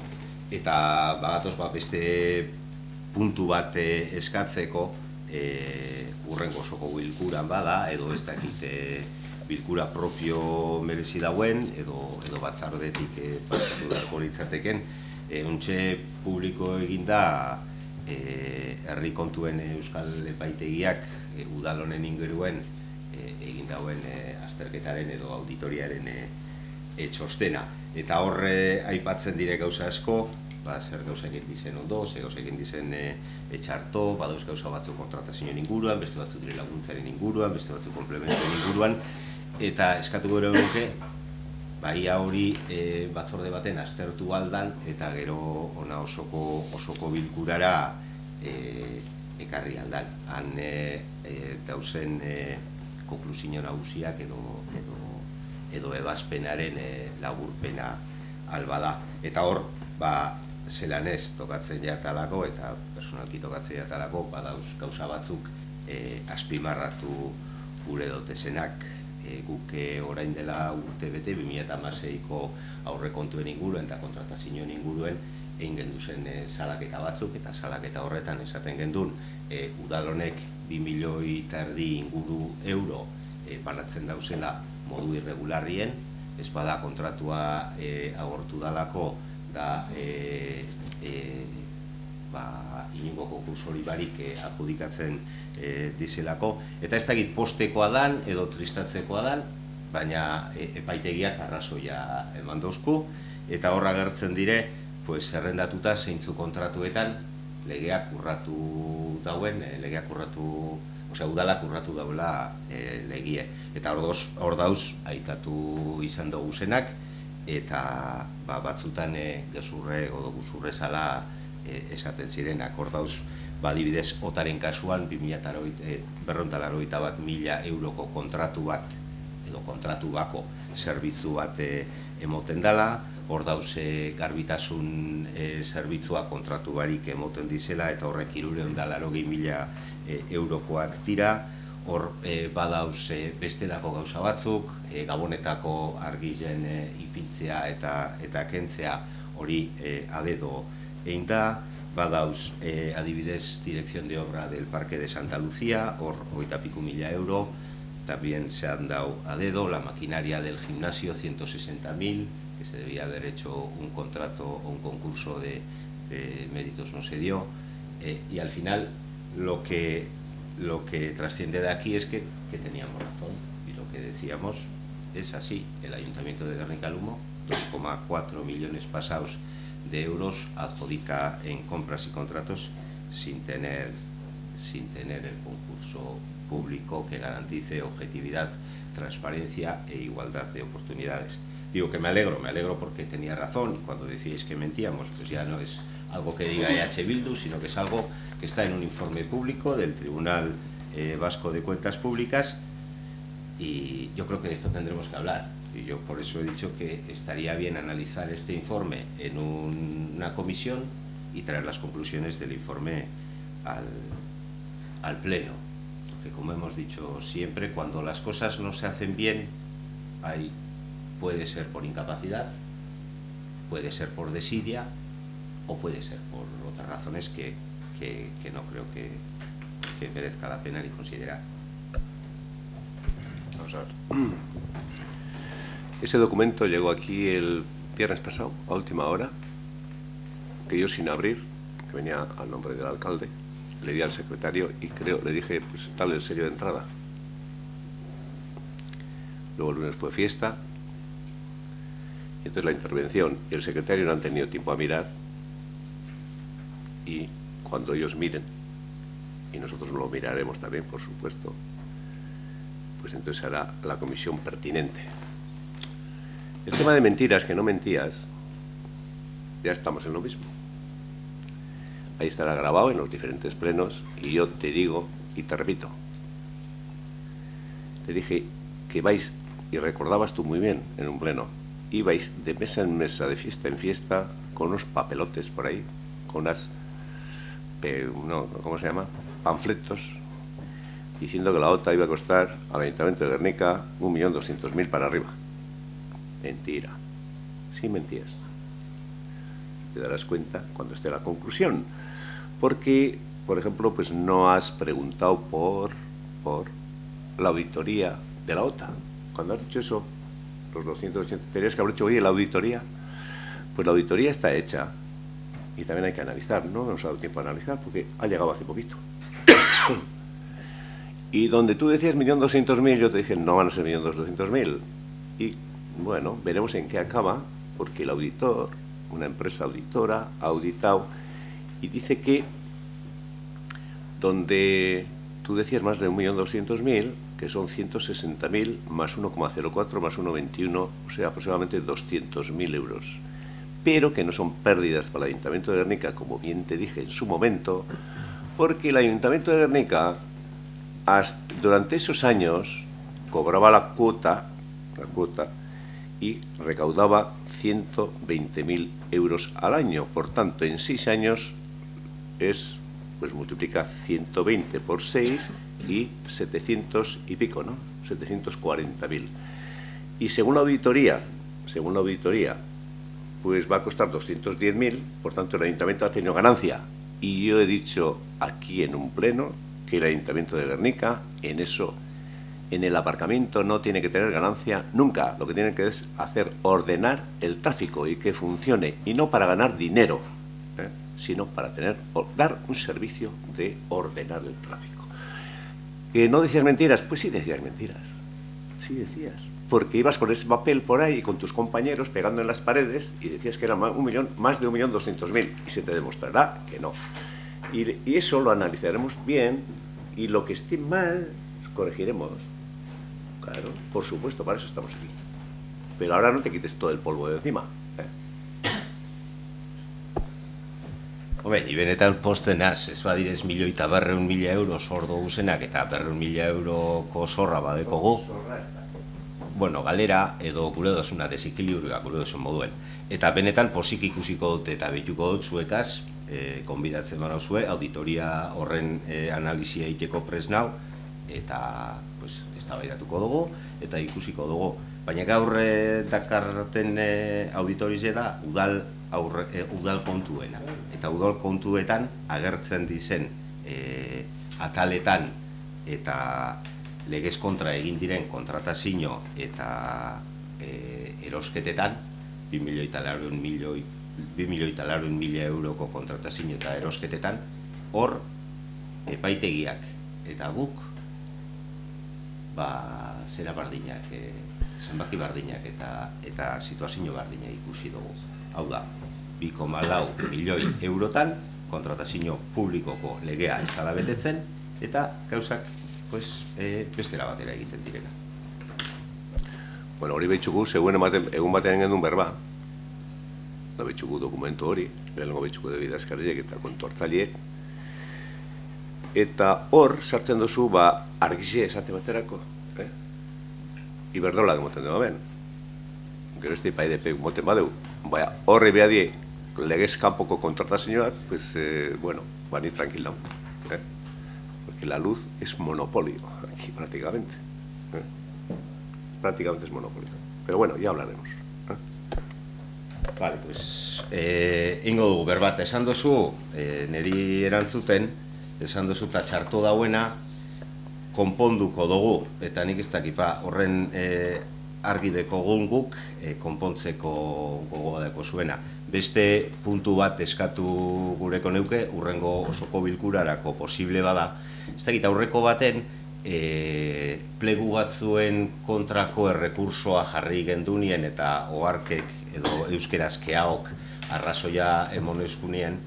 Eta bagatoz, beste puntu bat eskatzeko urrengo osoko bilkuran bada, edo ez dakit bilkura propio merezi dauen, edo batzardetik pasatu darko litzateken, ontxe publiko eginda herri kontuen euskal epaitegiak udal honen ingeruen egin dauen azterketaren edo auditoriaren txostena. Eta horre aipatzen dire gauza asko, zer gauza egin dizen ondo, zer gauza egin dizen etxarto, badauz gauza batzuk kontratazioen inguruan, beste batzuk dire laguntzaren inguruan, beste batzuk komplementaren inguruan, eta eskatuko ere nuke, ia hori batzorde baten aztertu aldan, eta gero ona osoko bilkurara ekarri aldan. Han dauzen konklusio nagusiak edo ebazpenaren laburpena alba da. Eta hor, zelanez tokatzen jatalako eta personalki tokatzen jatalako badauz gauza batzuk azpimarratu gure dotezenak. Guk orain dela urte bete 2016ko aurrekontuen inguruen eta kontratazioen inguruen egin genduzen salaketa batzuk, eta salaketa horretan esaten gendun udal honek 2,5 milioi inguru euro banatzen dauzela modu irregularrien, ez bada kontratua agortu dalako da inongo konkursori barik adjudikatzen dizelako, eta ez dakit postekoa dan edo tristatzekoa dan, baina epaitegiak arrazoia eman dozku, eta horra gertzen dire, zerrendatuta zeintzu kontratuetan legeak urratu dauen, udalak urratu dauela legie. Eta hor dauz, aitatu izan dugu zenak, eta batzutan gezurre edo guzurre zala esaten zirenak. Hor dauz, adibidez, otaren kasuan 281.000 euroko kontratu bat, edo kontratu bako zerbitzu bat emoten dela, hor dauz garbitasun zerbitzua kontratu barik emoten dizela, eta horrek 380.000 eurokoak dira. Hor badauz bestelako gauza batzuk, Gabonetako argilen ipintzea eta kentzea hori adedo egin da. Badauz, adibidez, Dirección de Obra del Parque de Santa Lucía, hor 20.000 euro, también se han dado a dedo. La maquinaria del gimnasio, 160.000, que se debía haber hecho un contrato o un concurso de méritos, no se dio. Y al final, lo que trasciende de aquí es que teníamos razón, y lo que decíamos es así. El Ayuntamiento de Guernica-Lumo, 2,4 millones pasados de euros adjudica en compras y contratos sin tener el concurso público que garantice objetividad, transparencia e igualdad de oportunidades. Digo que me alegro porque tenía razón, y cuando decíais que mentíamos, pues ya no es algo que diga EH Bildu, sino que es algo que está en un informe público del Tribunal Vasco de Cuentas Públicas, y yo creo que de esto tendremos que hablar. Y yo por eso he dicho que estaría bien analizar este informe en una comisión y traer las conclusiones del informe al Pleno. Porque, como hemos dicho siempre, cuando las cosas no se hacen bien, puede ser por incapacidad, puede ser por desidia, o puede ser por otras razones que no creo que merezca la pena ni considerar. Vamos a ver. Ese documento llegó aquí el viernes pasado, a última hora, que yo, sin abrir, que venía al nombre del alcalde, le di al secretario y le dije, pues dale el sello de entrada. Luego el lunes fue fiesta, y entonces la intervención y el secretario no han tenido tiempo a mirar, y cuando ellos miren, y nosotros lo miraremos también, por supuesto, pues entonces hará la comisión pertinente. El tema de mentiras, que no mentías, ya estamos en lo mismo. Ahí estará grabado en los diferentes plenos, y yo te digo y te repito. Te dije que vais, y recordabas tú muy bien en un pleno, ibais de mesa en mesa, de fiesta en fiesta, con unos papelotes por ahí, con unas, ¿cómo se llama?, panfletos, diciendo que la OTA iba a costar al Ayuntamiento de Guernica 1.200.000 para arriba. Mentira. Sí mentías. Te darás cuenta cuando esté la conclusión. Porque, por ejemplo, pues no has preguntado por la auditoría de la OTA. Cuando has dicho eso, los 280, tenías que haber dicho, oye, la auditoría. Pues la auditoría está hecha y también hay que analizar. No nos ha dado tiempo a analizar porque ha llegado hace poquito. Y donde tú decías 1.200.000, yo te dije, no van a ser 1.200.000. Y bueno, veremos en qué acaba, porque el auditor una empresa auditora, ha auditado y dice que donde tú decías más de 1.200.000, que son 160.000 más 1,04 más 1,21, o sea, aproximadamente 200.000 euros. Pero que no son pérdidas para el Ayuntamiento de Gernika, como bien te dije en su momento, porque el Ayuntamiento de Gernika, durante esos años, cobraba la cuota y recaudaba 120.000 euros al año. Por tanto, en 6 años pues multiplica 120 por 6 y 700 y pico, ¿no? 740.000. Y según la auditoría, pues va a costar 210.000, por tanto el Ayuntamiento ha tenido ganancia. Y yo he dicho aquí en un pleno que el Ayuntamiento de Gernika en el aparcamiento no tiene que tener ganancia nunca. Lo que tiene que es ordenar el tráfico y que funcione, y no para ganar dinero, sino para dar un servicio de ordenar el tráfico. ¿Que no decías mentiras? Pues sí decías mentiras, sí decías, porque ibas con ese papel por ahí con tus compañeros pegando en las paredes y decías que era más de 1.200.000, y se te demostrará que no. Y eso lo analizaremos bien, y lo que esté mal corregiremos. Claro, por supuesto, para eso estamos aquí. Pero ahora no te quites todo el polvo de encima. Hombre, ni benetan posten az, ez badirez 1.200.000 euros hor duguzenak eta 200.000 euroko zorra badekogu. Bueno, galera edo gure dozuna desikilibrioa gure dozun moduen. Eta benetan posik ikusiko dut eta betuko dut zuekaz, konbidatzen bana zue, auditoria horren analizia egiteko presnau, eta eztabaidatuko dugu, eta ikusiko dugu. Baina gaur dakarten auditorize da udal kontuena. Eta udal kontuetan agertzen dizen ataletan eta legez kontra egin diren kontratazio eta erosketetan 2.200.000 euroko kontratazio eta erosketetan hor epaitegiak eta guk zera bardinak, zenbaki bardinak eta situazio bardinak ikusi dugu. Hau da, 2,4 milioi eurotan kontratazio publikoko legea ez da betetzen eta gauzak bestera batera egiten direna. Bueno, hori behitzugu, egun batean genuen berba, da behitzugu dokumentu hori, lehenengo behitzugu de bidazkariek eta kontu hartzaileek, eta hor sartzen duzu argixe esate baterako, Iberdrola demoten dugu ben. Gero ez da IPDP moten badeu, horre behadie legez kanpoko kontratazioak, pues, bueno, ni tranquil dago. Porque la luz es monopolio, aquí prácticamente. Prácticamente es monopolio. Pero bueno, ya hablaremos. Vale, pues, ingo dugu berbat, esan duzu, niri erantzuten, esan duzu eta txarto dauena, konponduko dugu, eta nik ez dakipa horren argi deko guk konpontzeko gogoa deko zuena. Beste puntu bat eskatu gureko neuke, urrengo osoko bilkurarako posible bada. Ez dakit aurreko baten, plegu batzuen kontrako errekursoa jarri gendunien eta oharkek edo euskerazkeaok arrazoia emon euskunien,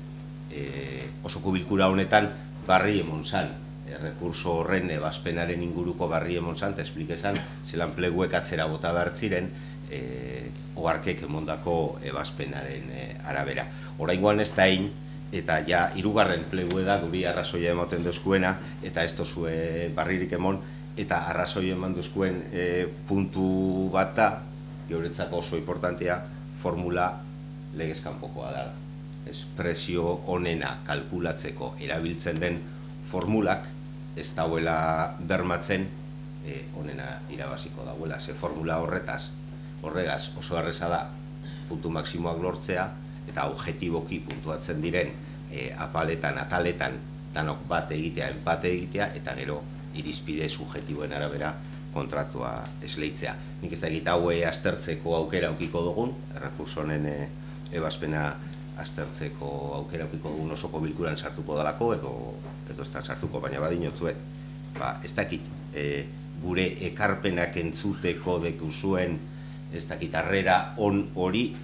osoko bilkura honetan barri emon zan. Errekurso horren ebazpenaren inguruko barri emon zan, eta esplikezan zelan pleguek atzera bota bertziren oharkek emondako ebazpenaren arabera. Oraingoan ez da egin, eta ja hirugarren plegu da guri arrazoia ematen duzkuena, eta ez duzue barririk emon, eta arrazoia eman duzkuen puntu bat da, geuretzako oso importantea, formula legezkanpokoa da. Prezio honena kalkulatzeko erabiltzen den formulak ez dauela bermatzen honena irabaziko dauela. Ze formula horregaz oso erreza da puntu maksimoak lortzea eta objetiboki puntuatzen diren apaletan, ataletan danok bat egitea, enpate egitea eta gero irizpide subjetiboen arabera kontratua esleitzea. Nik ez da egita haue aztertzeko aukera aukiko dugun, errekurso honen ebazpena aztertzeko aukera aukiko dugun osoko bilkuran sartuko dalako edo ez da sartuko, baina badinotzuet. Ez dakit gure ekarpenak entzuteko deku zuen ez dakit arrera on hori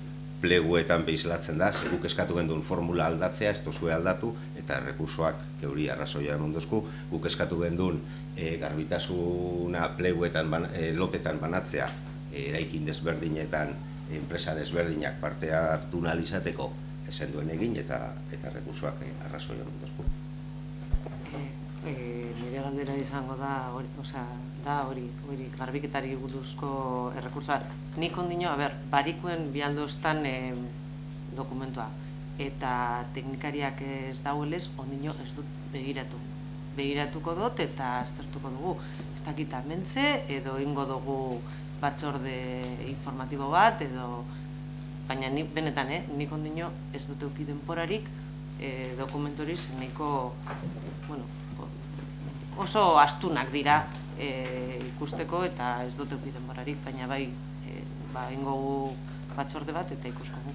pleguetan behislatzen da, guk eskatu gendun formula aldatzea, ez tozue aldatu, eta rekursoak geuri arrazoia emondozku, guk eskatu gendun garbitasuna pleguetan, lotetan banatzea, eraikin desberdinetan, enpresa desberdinak parte hartu nahi izateko, esen duen egin, eta rekursoak arrazoia emondozku. Nire galdera izango da hori, garbiketari buruzko errekursoa. Nik ondino, barikuen bialdoztan dokumentua, eta teknikariak ez dauelez, ondino ez dut begiratu. Begiratuko dut eta aztertuko dugu. Ez dakit amentze, edo ingo dugu batzorde informatibo bat, edo... Baina benetan, nik ondino ez dut euki denporarik dokumentoriz nahiko, oso astunak dira ikusteko eta ez dut euki denporarik, baina bai ingo batzorde bat eta ikusko gu.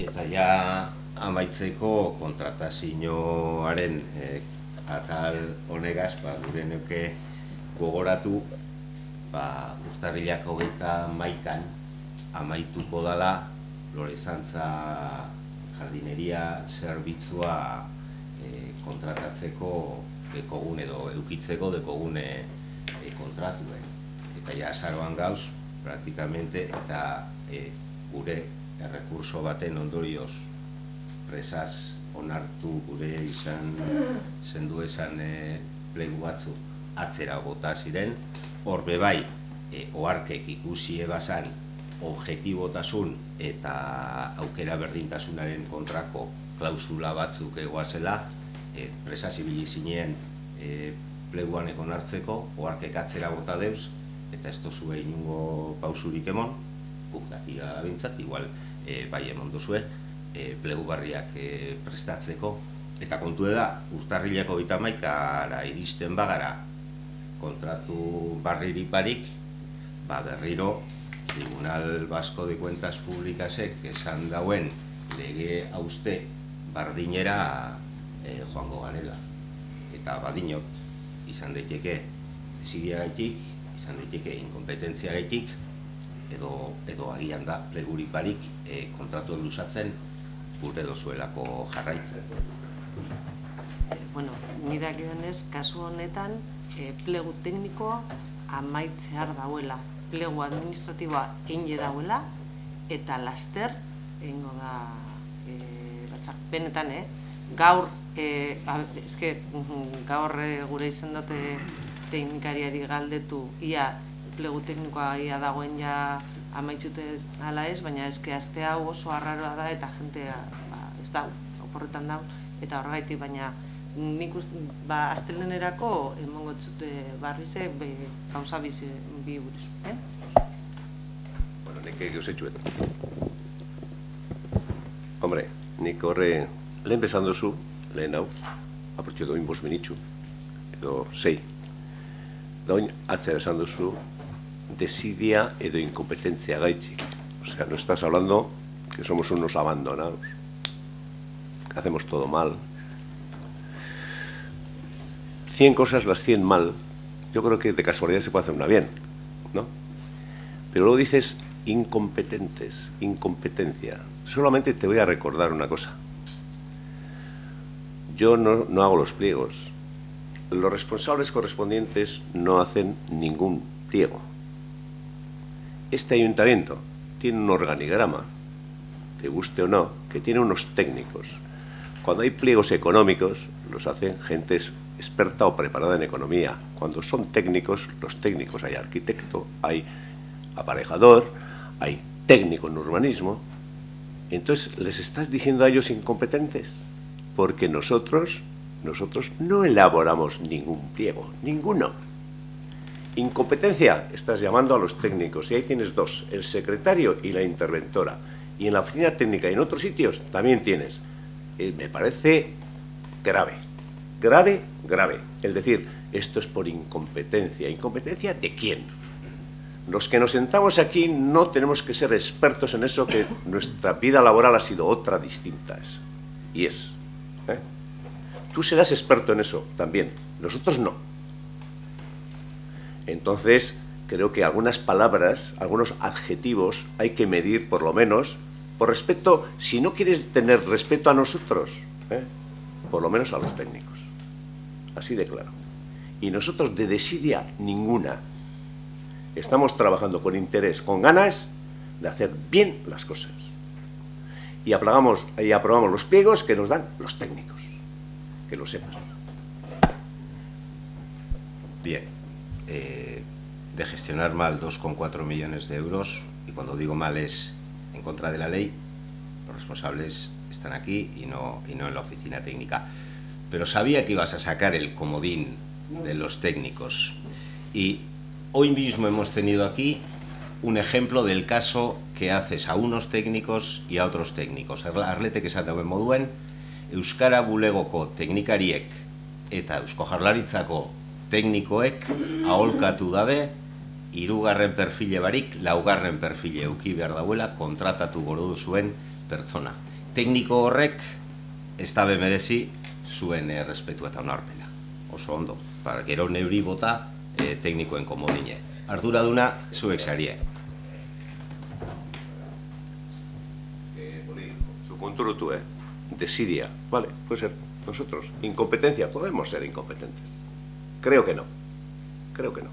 Eta ja amaitzeko kontratazioaren atal honegaz, gure neuke gogoratu, uztarrilak 21an amaituko dala Lorezantza jardineria zerbitzua kontratatzeko dekogun edo edukitzeko dekogun kontratuen. Eta ja azaroan gauz, praktikamente, eta gure errekurso baten ondorioz presaz onartu gure izan zendu esan plegu batzu atzera bota ziren, horbe bai, oharkek ikusi ebazan objetibotasun eta aukera berdintasunaren kontrako klausula batzuk egoazela, presaz ibili zinen pleguan onartzeko, oharkek atzera bota deuz, eta ez tozue inungo pausurik emon, guk dakia bintzat, igual bai emon duzue, plegu barriak prestatzeko, eta kontu da, uztarrileko 21ara iristen bagara kontratu barririk barik, berriro Tribunal Vasco de Cuentas Públicasek esan dauen lege hauste bardinera joango garela. Eta badinot, izan daiteke desidiagaitik, izan daiteke inkompetentziagaitik, edo agian da plegurik barik kontratuen luzatzen gure dozuelako jarraitu. Nidak gionez, kasu honetan, plegu teknikoa amaitzear dauela, plegu administratiboa egin dauela, eta laster egingo da batzak. Benetan, gaur gure izan dute teknikariari galdetu ia plegu teknikoa ia dagoen ja amaitzute ala ez, baina eske aste hau oso arraroa da eta jentea ez dau, oporretan dau, eta horregaitik, baina nik astelenerako emongo txute barrize gauza bi buruz. Bueno, nik egiz etxuet. Hombre, nik horre lehen bezan duzu, lehen hau, aportxo doin 5 minitxu, edo 6. Doin atzera esan duzu, desidia edo incompetencia gaitxik. O sea, no estás hablando que somos unos abandonados, que hacemos todo mal. 100 cosas, las 100 mal, yo creo que de casualidad se puede hacer una bien, ¿no? Pero luego dices incompetentes, incompetencia. Solamente te voy a recordar una cosa. Yo no hago los pliegos. Los responsables correspondientes no hacen ningún pliego. Este ayuntamiento tiene un organigrama, te guste o no, que tiene unos técnicos. Cuando hay pliegos económicos, los hacen gente experta o preparada en economía. Cuando son técnicos, los técnicos, hay arquitecto, hay aparejador, hay técnico en urbanismo. Entonces, ¿les estás diciendo a ellos incompetentes? Porque nosotros no elaboramos ningún pliego, ninguno. Incompetencia, estás llamando a los técnicos, y ahí tienes dos, el secretario y la interventora. Y en la oficina técnica y en otros sitios también tienes. Me parece grave, grave, grave. Es decir, esto es por incompetencia. ¿Incompetencia de quién? Los que nos sentamos aquí no tenemos que ser expertos en eso, que nuestra vida laboral ha sido otra distinta. Y es. Tú serás experto en eso también, nosotros no. Entonces, creo que algunas palabras, algunos adjetivos, hay que medir por lo menos por respeto, si no quieres tener respeto a nosotros, por lo menos a los técnicos. Así de claro. Y nosotros de desidia ninguna. Estamos trabajando con interés, con ganas de hacer bien las cosas. Y aprobamos los pliegos que nos dan los técnicos. Que lo sepas. Bien. De gestionar mal 2,4 millones de euros, y cuando digo mal es en contra de la ley, los responsables están aquí y no en la oficina técnica. Pero sabía que ibas a sacar el comodín de los técnicos. Y hoy mismo hemos tenido aquí un ejemplo del caso que haces a unos técnicos y a otros técnicos. Arletek esaten moduen, Euskara bulegoko teknikariek eta Eusko Jaurlaritzako teknikoek aholkatu dabe, hirugarren perfile barik, laugarren perfile euki behar dauela kontratatu goro zuen pertsona. Tekniko horrek ez dabe merezi zuen respetua eta onarpena. Oso ondo, gero neuri bota teknikoen komodine. Arduraduna zuek zarie. Su conturutu, desidia. Vale, puede ser. Nosotros, incompetencia, podemos ser incompetentes. Creo que no. Creo que no.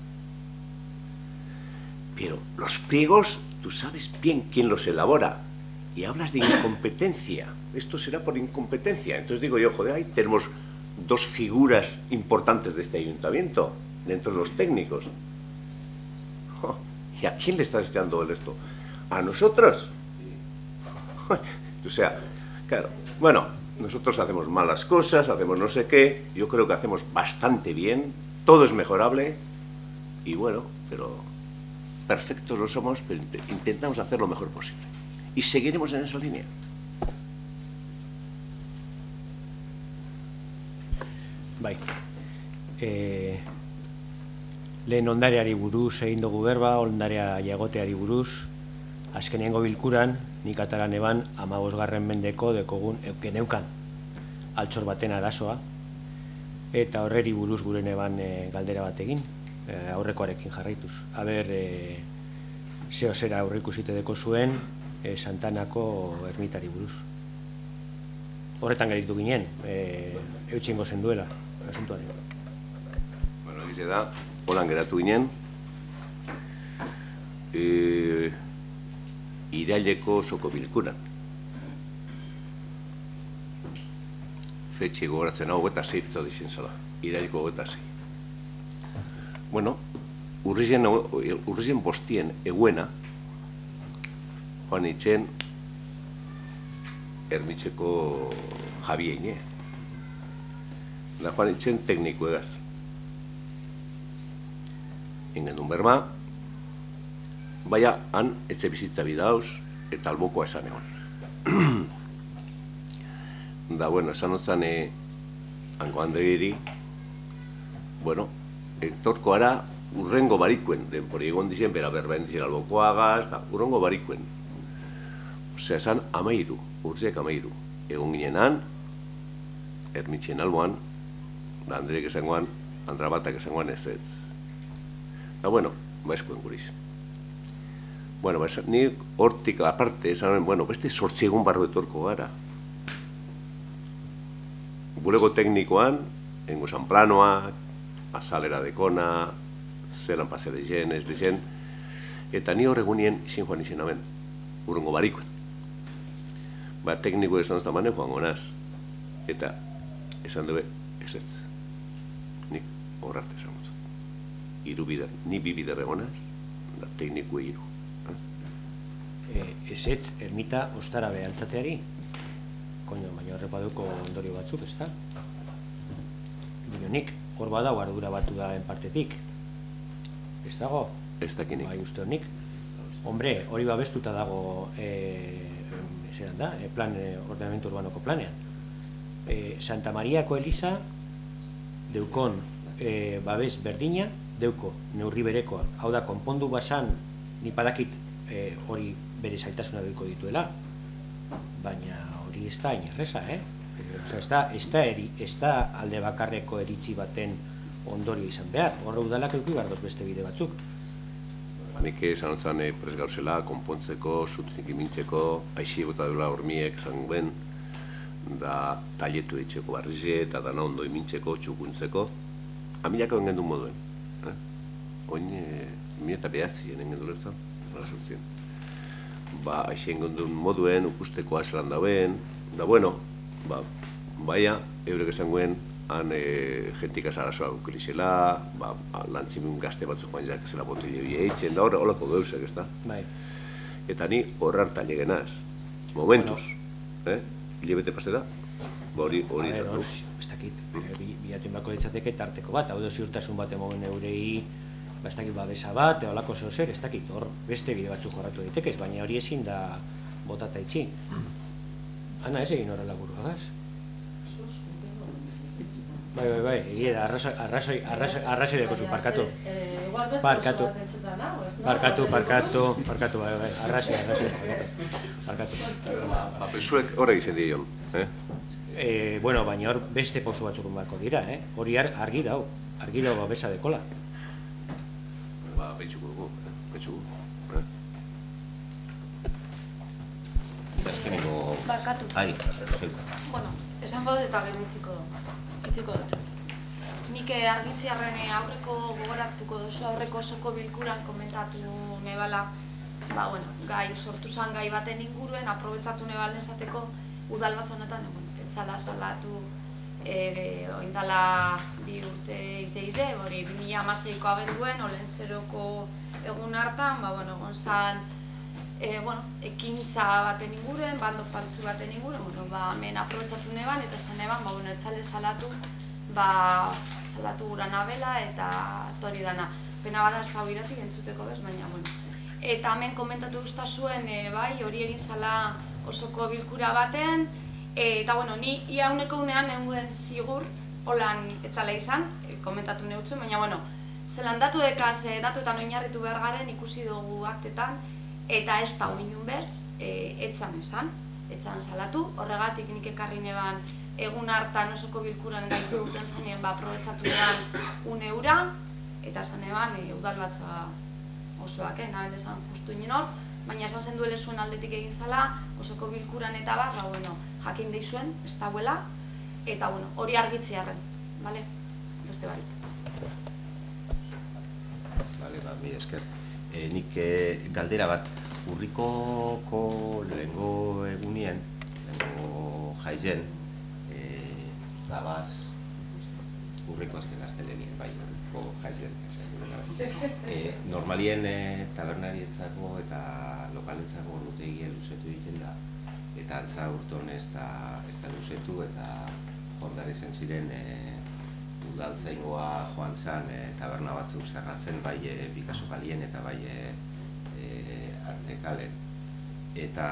Pero los pliegos, tú sabes bien quién los elabora. Y hablas de incompetencia. Esto será por incompetencia. Entonces digo yo, joder, ahí tenemos dos figuras importantes de este ayuntamiento, dentro de los técnicos. ¿Y a quién le estás echando el esto? ¿A nosotros? O sea, claro, bueno, nosotros hacemos malas cosas, hacemos no sé qué, yo creo que hacemos bastante bien, todo es mejorable, y bueno, pero perfectos lo somos, pero intentamos hacer lo mejor posible. Y seguiremos en esa línea. Bai. Lehen ondareari buruz egin dugu berba, ondarea jagoteari buruz, azkenengo bilkuran, nik ataran eban 15. mendeko dekogun geneukan altxor baten arazoa, eta horreri buruz guren eban galdera bat egin, aurrekoarekin jarraituz. Aber, zeo zera aurreikusite deko zuen Santanako ermitari buruz. Horretan garitu ginen, eutxingo zen duela, asuntuaren. Bueno, egize da, holan geratu ginen, iraileko osoko bilkuran. Fetxe gogoratzen hau, 26 dizien zala, iraileko 26. Bueno, urrizien bostien eguena, joan itxen Ermitxeko Javieine. Da joan itxen tekniko egaz. Engendun berma, baina han etxe bizitza bidauz eta albokoa esan egon. Da, bueno, esan otzan hango Andreiri, bueno, etorko ara urrengo barikuen, denpori egon dizien, bera berba endizien albokoagaz, da, urrengo barikuen. Osea, esan 13, urtziak 13. Egon ginenan, Ermitxen alboan, da Andreek esangoan, Andrabatak esangoan ez ez. Da, bueno, eskuen guriz. Bueno, ni hortik aparte, esan, bueno, beste 8 egun barro etorko gara. Bulego teknikoan, engo esan planoak, azalera dekona, zelan pasere jen, ez dizen, eta ni horregunien izin joan izin aben, urrengo barikuen. Ba, tekniko esan ez da manen joango naz, eta esan dube, ez ez. Nik horrarte esan dut. Ni bi bider egonaz, da tekniko hiru. Ez ez, ermita ostara behaltzateari, koño, baina horrepaduko ondorio batzuk, ez da? Bino nik, hor badau ardura batu da partetik. Ez dago? Ez dakinik. Bai, uste honik. Hombre, hori babestuta dago, zeran da, ordenamiento urbanoko planean. Santa Mariako Eliza, deukon babes berdina, deuko neurri berekoa. Hau da, konpondu basan, ni padakit hori bere zailtasuna deuko dituela, baina hori ez da inerreza, ez da alde bakarreko eritzi baten ondorio izan behar. Horre udalak euki bardoz beste bide batzuk. Nik esan hotzan prez gauzela, konpontzeko, zutzik imintzeko, aixi bota dela hormiek zanguen, da taletu etxeko barrize eta dana ondo imintzeko, txukuntzeko. Amilak egon gendun moduen. Oin, 2009 gendun lertzen, nola sortzien. Aixi egon gendun moduen, ukusteko azelan dauen, da bueno, baina, eurek esan guen, han jentik azarazoa gukirizela, lantzimun gazte batzuk joan jak zela botile bia eitzen, da horreko gauzak, ez da? Eta ni horrar taile genaz, momentuz, hilabete paste da, hori izatu. Ez dakit, bilatu inbako ditzateke tarteko bat, hau da ziurtasun bat emogen eurei, ez dakit babesa bat, holako zer, ez dakit, hor beste bide batzuk jorratu ditekez, baina hori ezin da botata itxi. Ana, ez egin horrela burugagaz? Bai, egia da, arrazoi deko zu, parkatu. Parkatu, bai, arrazoi, parkatu. Pesuek horre izan dion, Bueno, baina hor beste posu batzuk bako dira, hori argi dau babesa dekola. Betxuko dugu, Barkatu. Bueno, esango dut eta gero itziko dut. Nik argitziarren aurreko gogoratuko duzu, aurreko osoko bilkuran komentatu nebala, gai sortu zan gai baten inguruen, aprobetsatu nebalen esateko udal bat honetan, etzala salatu oindala 2 urte ize, hori 2016ko abenduen, olentzeroko egun hartan, egon zan ekintza baten inguruen, bando faltzu baten inguruen, hemen aprobetsatu neban, eta zan neban, etzale salatu gura nabela eta tori dana. Pena bada ez da hobiratik entzuteko bez, baina, Eta hemen komentatu guzta zuen, hori egin zala osoko bilkura baten, eta, ni ia uneko unean nengoen zigur, holan etzala izan, komentatu neutzen, baina, zelan datu dekaz, datuetan oinarritu behar garen ikusi dugu aktetan, eta ez da oinun berz, etzan salatu, horregatik nik ekarri neban egun hartan osoko bilkuran gai zigurten zanien aprobetsatu edan 1 eura, eta zan eban udal batza osoak, naren esan justu inen hor, baina esan zen duele zuen aldetik egin zala, osoko bilkuran eta jakin deizuen, ez dauela, eta hori argitziarren, beste barik. Mi esker. Nik galdera bat, urrikoko lehengo egunien, lehengo jaizen, gabaz, urriko azken aztelenien, urriko jaizen. Normalien tabernarietzako eta lokalentzako ordutegia luzetu egiten da, eta antza urton ez da luzetu, eta jondare zen ziren udaltzaingoa joan zen taberna batzuk zerratzen, bai Picasso kalien eta bai Arte kalen. Eta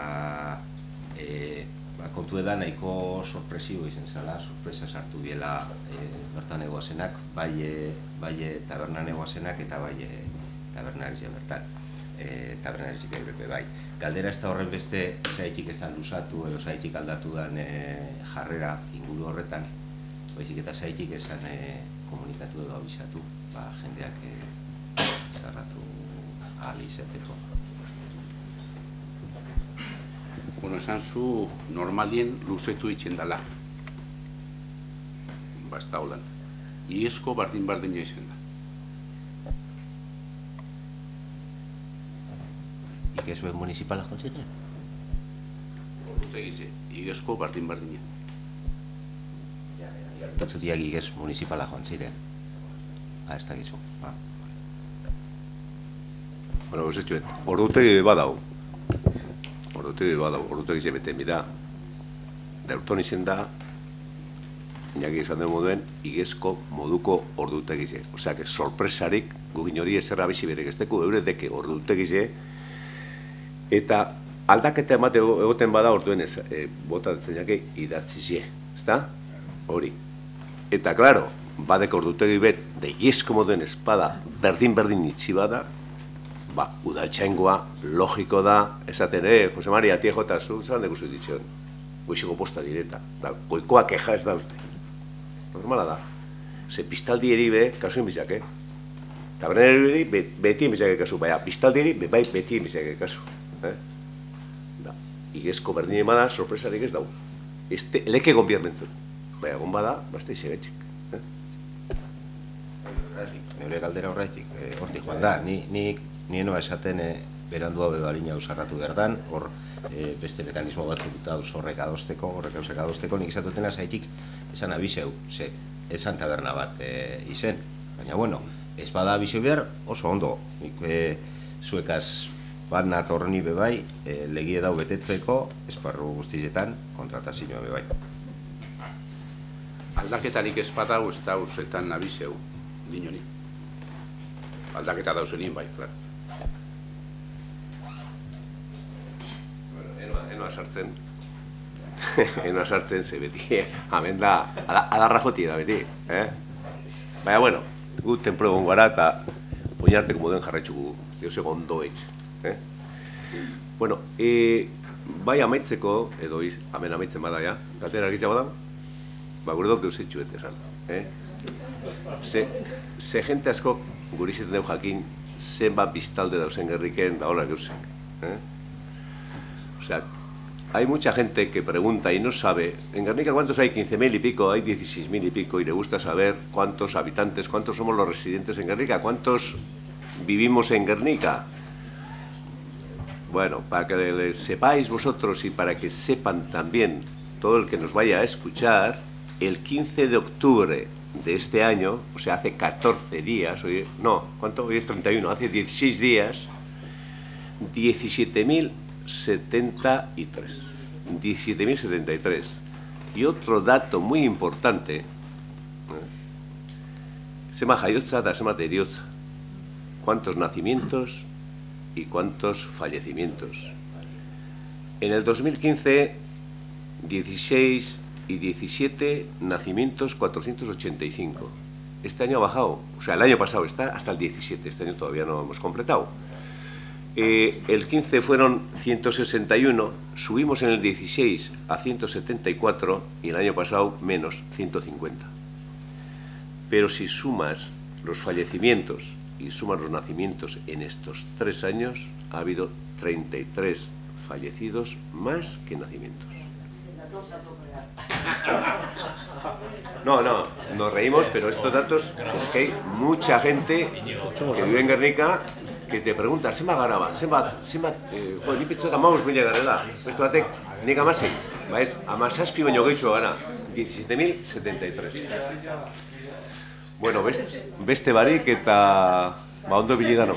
kontu edan nahiko sorpresibo izan zela, sorpresa sartu biela bertan egoazenak, bai tabernan egoazenak eta bai tabernarizia bertan. Tabernarizik egrepe bai. Galdera ez da horren beste zaitik ez da lusatu edo zaitik aldatu den jarrera inguru horretan, baizik eta zaitik esan komunikatu edo abisatu, jendeak zarratu ahal izateko. Esan zu normalien luzetu itzen dela. Ez da holan. Iezko bardin-bardina izan da. Igezue municipala jontziren? Ordutegize, igezko bardin-bardina. Tatzutiak igez municipala jontziren. Ez da gizu. Ordutegi badau. Ordutegi zebeten bida. Daurton izen da, inaki izan den moduen, igezko moduko ordutegize. Osea, sorpresarik, gugin hori ezerra bizi berek ez deku, eure deke ordutegize, eta aldaketa emate egoten bada orduen ez, botatzen jake idatzize, ezta? Hori. Eta, klaro, badeko ordutegi bet, de igezko moduen espada, berdin itxi bada, udaltxaingoa, logiko da, esaten, Jose Maria, tie jota, zu zan dekuzu ditzion, goizeko posta direta, goikoa keja ez da uste. Normala da. Ze pistaldi eri be, kasuen bizak, Eta Berneri beti emizak ekasu, baina biztalderi bai beti emizak ekasu. Igezko berdin emada sorpresarik ez dago. Leke gonbiermentzen. Baina egon bada, basta izegetxik. Neure galdera horretik, hortik joan da, ni enoa esaten berandu hau edo harina usarratu berdan, hor beste mekanismo batzuk eta horrek adosteko, nik izatutena zaitik esan abizeu, esan taberna bat izen. Baina, bueno, ez bada abizeu behar oso ondo. Zuekaz bat natorni bebai, legie dau betetzeko, esparru guztietan kontratazioa bebai. Aldaketarik ez badau ez dauzetan abizeu, dinoni. Aldaketa dauzenien bai, klar. Enoa sartzen. Enoa sartzen, ze beti, hemen da, adarra joti da beti. Baina, bueno, gu templo egon gara eta oinarteko moduen jarraitzugu, deuseko ondoetx. Bueno, bai amaitzeko, edo hemen amaitzen bada ja, gatera egitza bada, gure dok deusitxu bete esan. Ze jente asko gurizetan dugu jakin zenbat biztalde dauzen gerriken da hola geusek. O sea, hay mucha gente que pregunta y no sabe, en Guernica cuántos hay, 15.000 y pico, hay 16.000 y pico, y le gusta saber cuántos habitantes, cuántos somos los residentes en Guernica, cuántos vivimos en Guernica. Bueno, para que sepáis vosotros y para que sepan también todo el que nos vaya a escuchar, el 15 de octubre de este año, o sea, hace 14 días, ¿cuánto? Hoy es 31, hace 16 días, 17.073. Y otro dato muy importante, sema jaiotza da sema teriotza, cuántos nacimientos y cuántos fallecimientos. En el 2015, 16 y 17 nacimientos, 485. Este año ha bajado, o sea, el año pasado está hasta el 17, este año todavía no hemos completado. El 15 fueron 161, subimos en el 16 a 174 y el año pasado menos, 150. Pero si sumas los fallecimientos y sumas los nacimientos en estos 3 años, ha habido 33 fallecidos más que nacimientos. No, nos reímos, pero estos datos es que hay mucha gente que vive en Guernica que te pregunta, zenbat gara ba, ni pitzuetan 15.000 garela, beste batek, nik amasei, ez, 17 baino gehitxo gara, 17.073. Bueno, beste barik eta ondo bilidano.